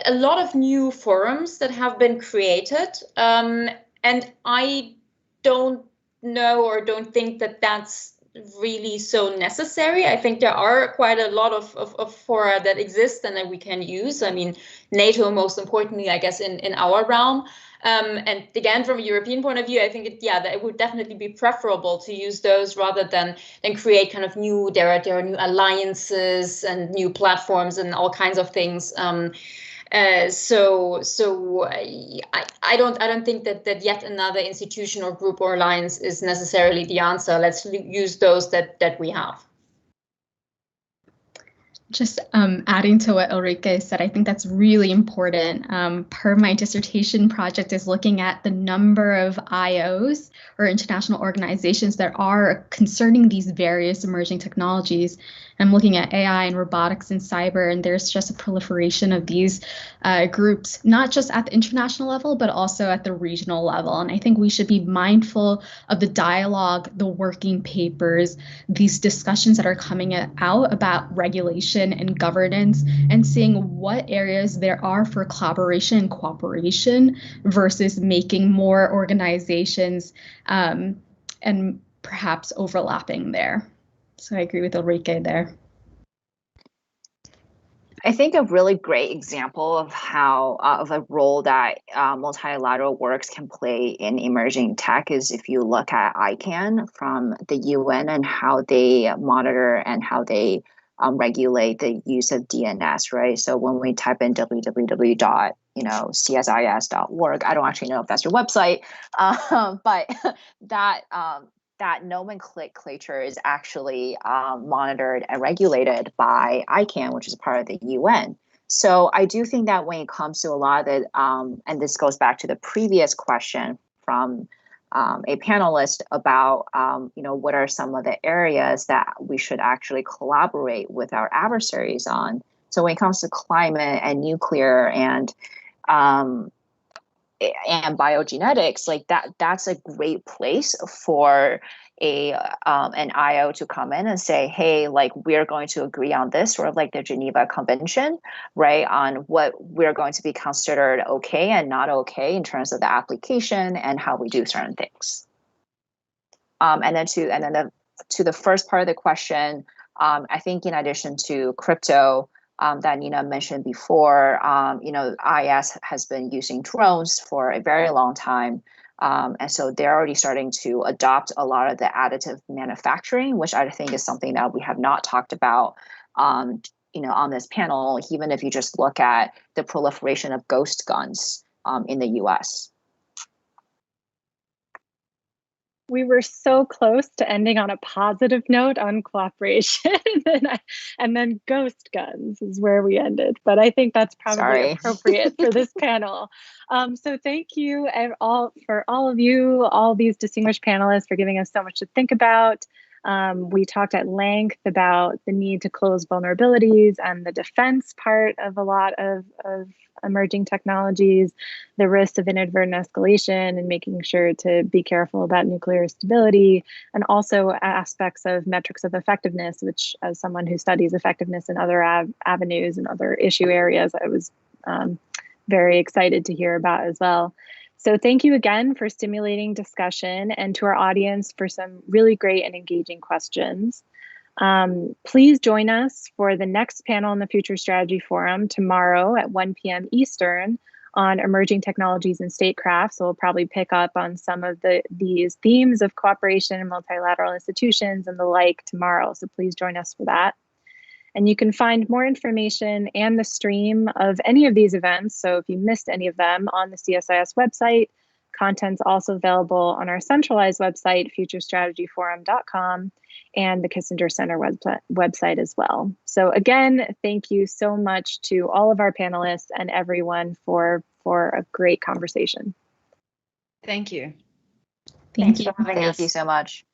a lot of new forums that have been created, and I don't know or don't think that that's really so necessary. I think there are quite a lot of fora that exist and that we can use. I mean, NATO, most importantly, I guess, in our realm. And again, from a European point of view, I think it would definitely be preferable to use those rather than create kind of there are new alliances and new platforms and all kinds of things. So I don't think that yet another institution or group or alliance is necessarily the answer. Let's use those that we have. Just adding to what Ulrike said, I think that's really important. Per my dissertation project is looking at the number of IOs or international organizations that are concerning these various emerging technologies. I'm looking at AI and robotics and cyber, and there's just a proliferation of these groups, not just at the international level, but also at the regional level. And I think we should be mindful of the dialogue, the working papers, these discussions that are coming out about regulation and governance, and seeing what areas there are for collaboration and cooperation versus making more organizations and perhaps overlapping there. So I agree with Ulrike there. I think a really great example of how of a role that multilateral works can play in emerging tech is if you look at ICANN from the UN and how they monitor and how they regulate the use of DNS, right? So when we type in www.csis.org, I don't actually know if that's your website, but that nomenclature is actually monitored and regulated by ICANN, which is part of the UN. So I do think that when it comes to a lot of the, and this goes back to the previous question from a panelist about, what are some of the areas that we should actually collaborate with our adversaries on. So when it comes to climate and nuclear and biogenetics, like that's a great place for an IO to come in and say, hey, like we're going to agree on this, sort of like the Geneva Convention, right, on what we're going to be considered okay and not okay in terms of the application and how we do certain things. And then to the first part of the question, I think in addition to crypto, that Nina mentioned before, IS has been using drones for a very long time. And so they're already starting to adopt a lot of the additive manufacturing, which I think is something that we have not talked about, on this panel, even if you just look at the proliferation of ghost guns in the US. We were so close to ending on a positive note on cooperation, and then ghost guns is where we ended. But I think that's probably appropriate for this panel. So thank you all of you, all these distinguished panelists, for giving us so much to think about. We talked at length about the need to close vulnerabilities and the defense part of a lot of emerging technologies, the risks of inadvertent escalation and making sure to be careful about nuclear stability, and also aspects of metrics of effectiveness, which as someone who studies effectiveness in other avenues and other issue areas, I was very excited to hear about as well. So thank you again for stimulating discussion, and to our audience for some really great and engaging questions. Please join us for the next panel in the Future Strategy Forum tomorrow at 1 p.m. Eastern on emerging technologies and statecraft. So we'll probably pick up on some of these themes of cooperation and multilateral institutions and the like tomorrow. So please join us for that. And you can find more information and the stream of any of these events. So if you missed any of them, on the CSIS website. Content's also available on our centralized website, futurestrategyforum.com, and the Kissinger Center website as well. So again, thank you so much to all of our panelists and everyone for a great conversation. Thank you. Thank you for having us. Thank you so much.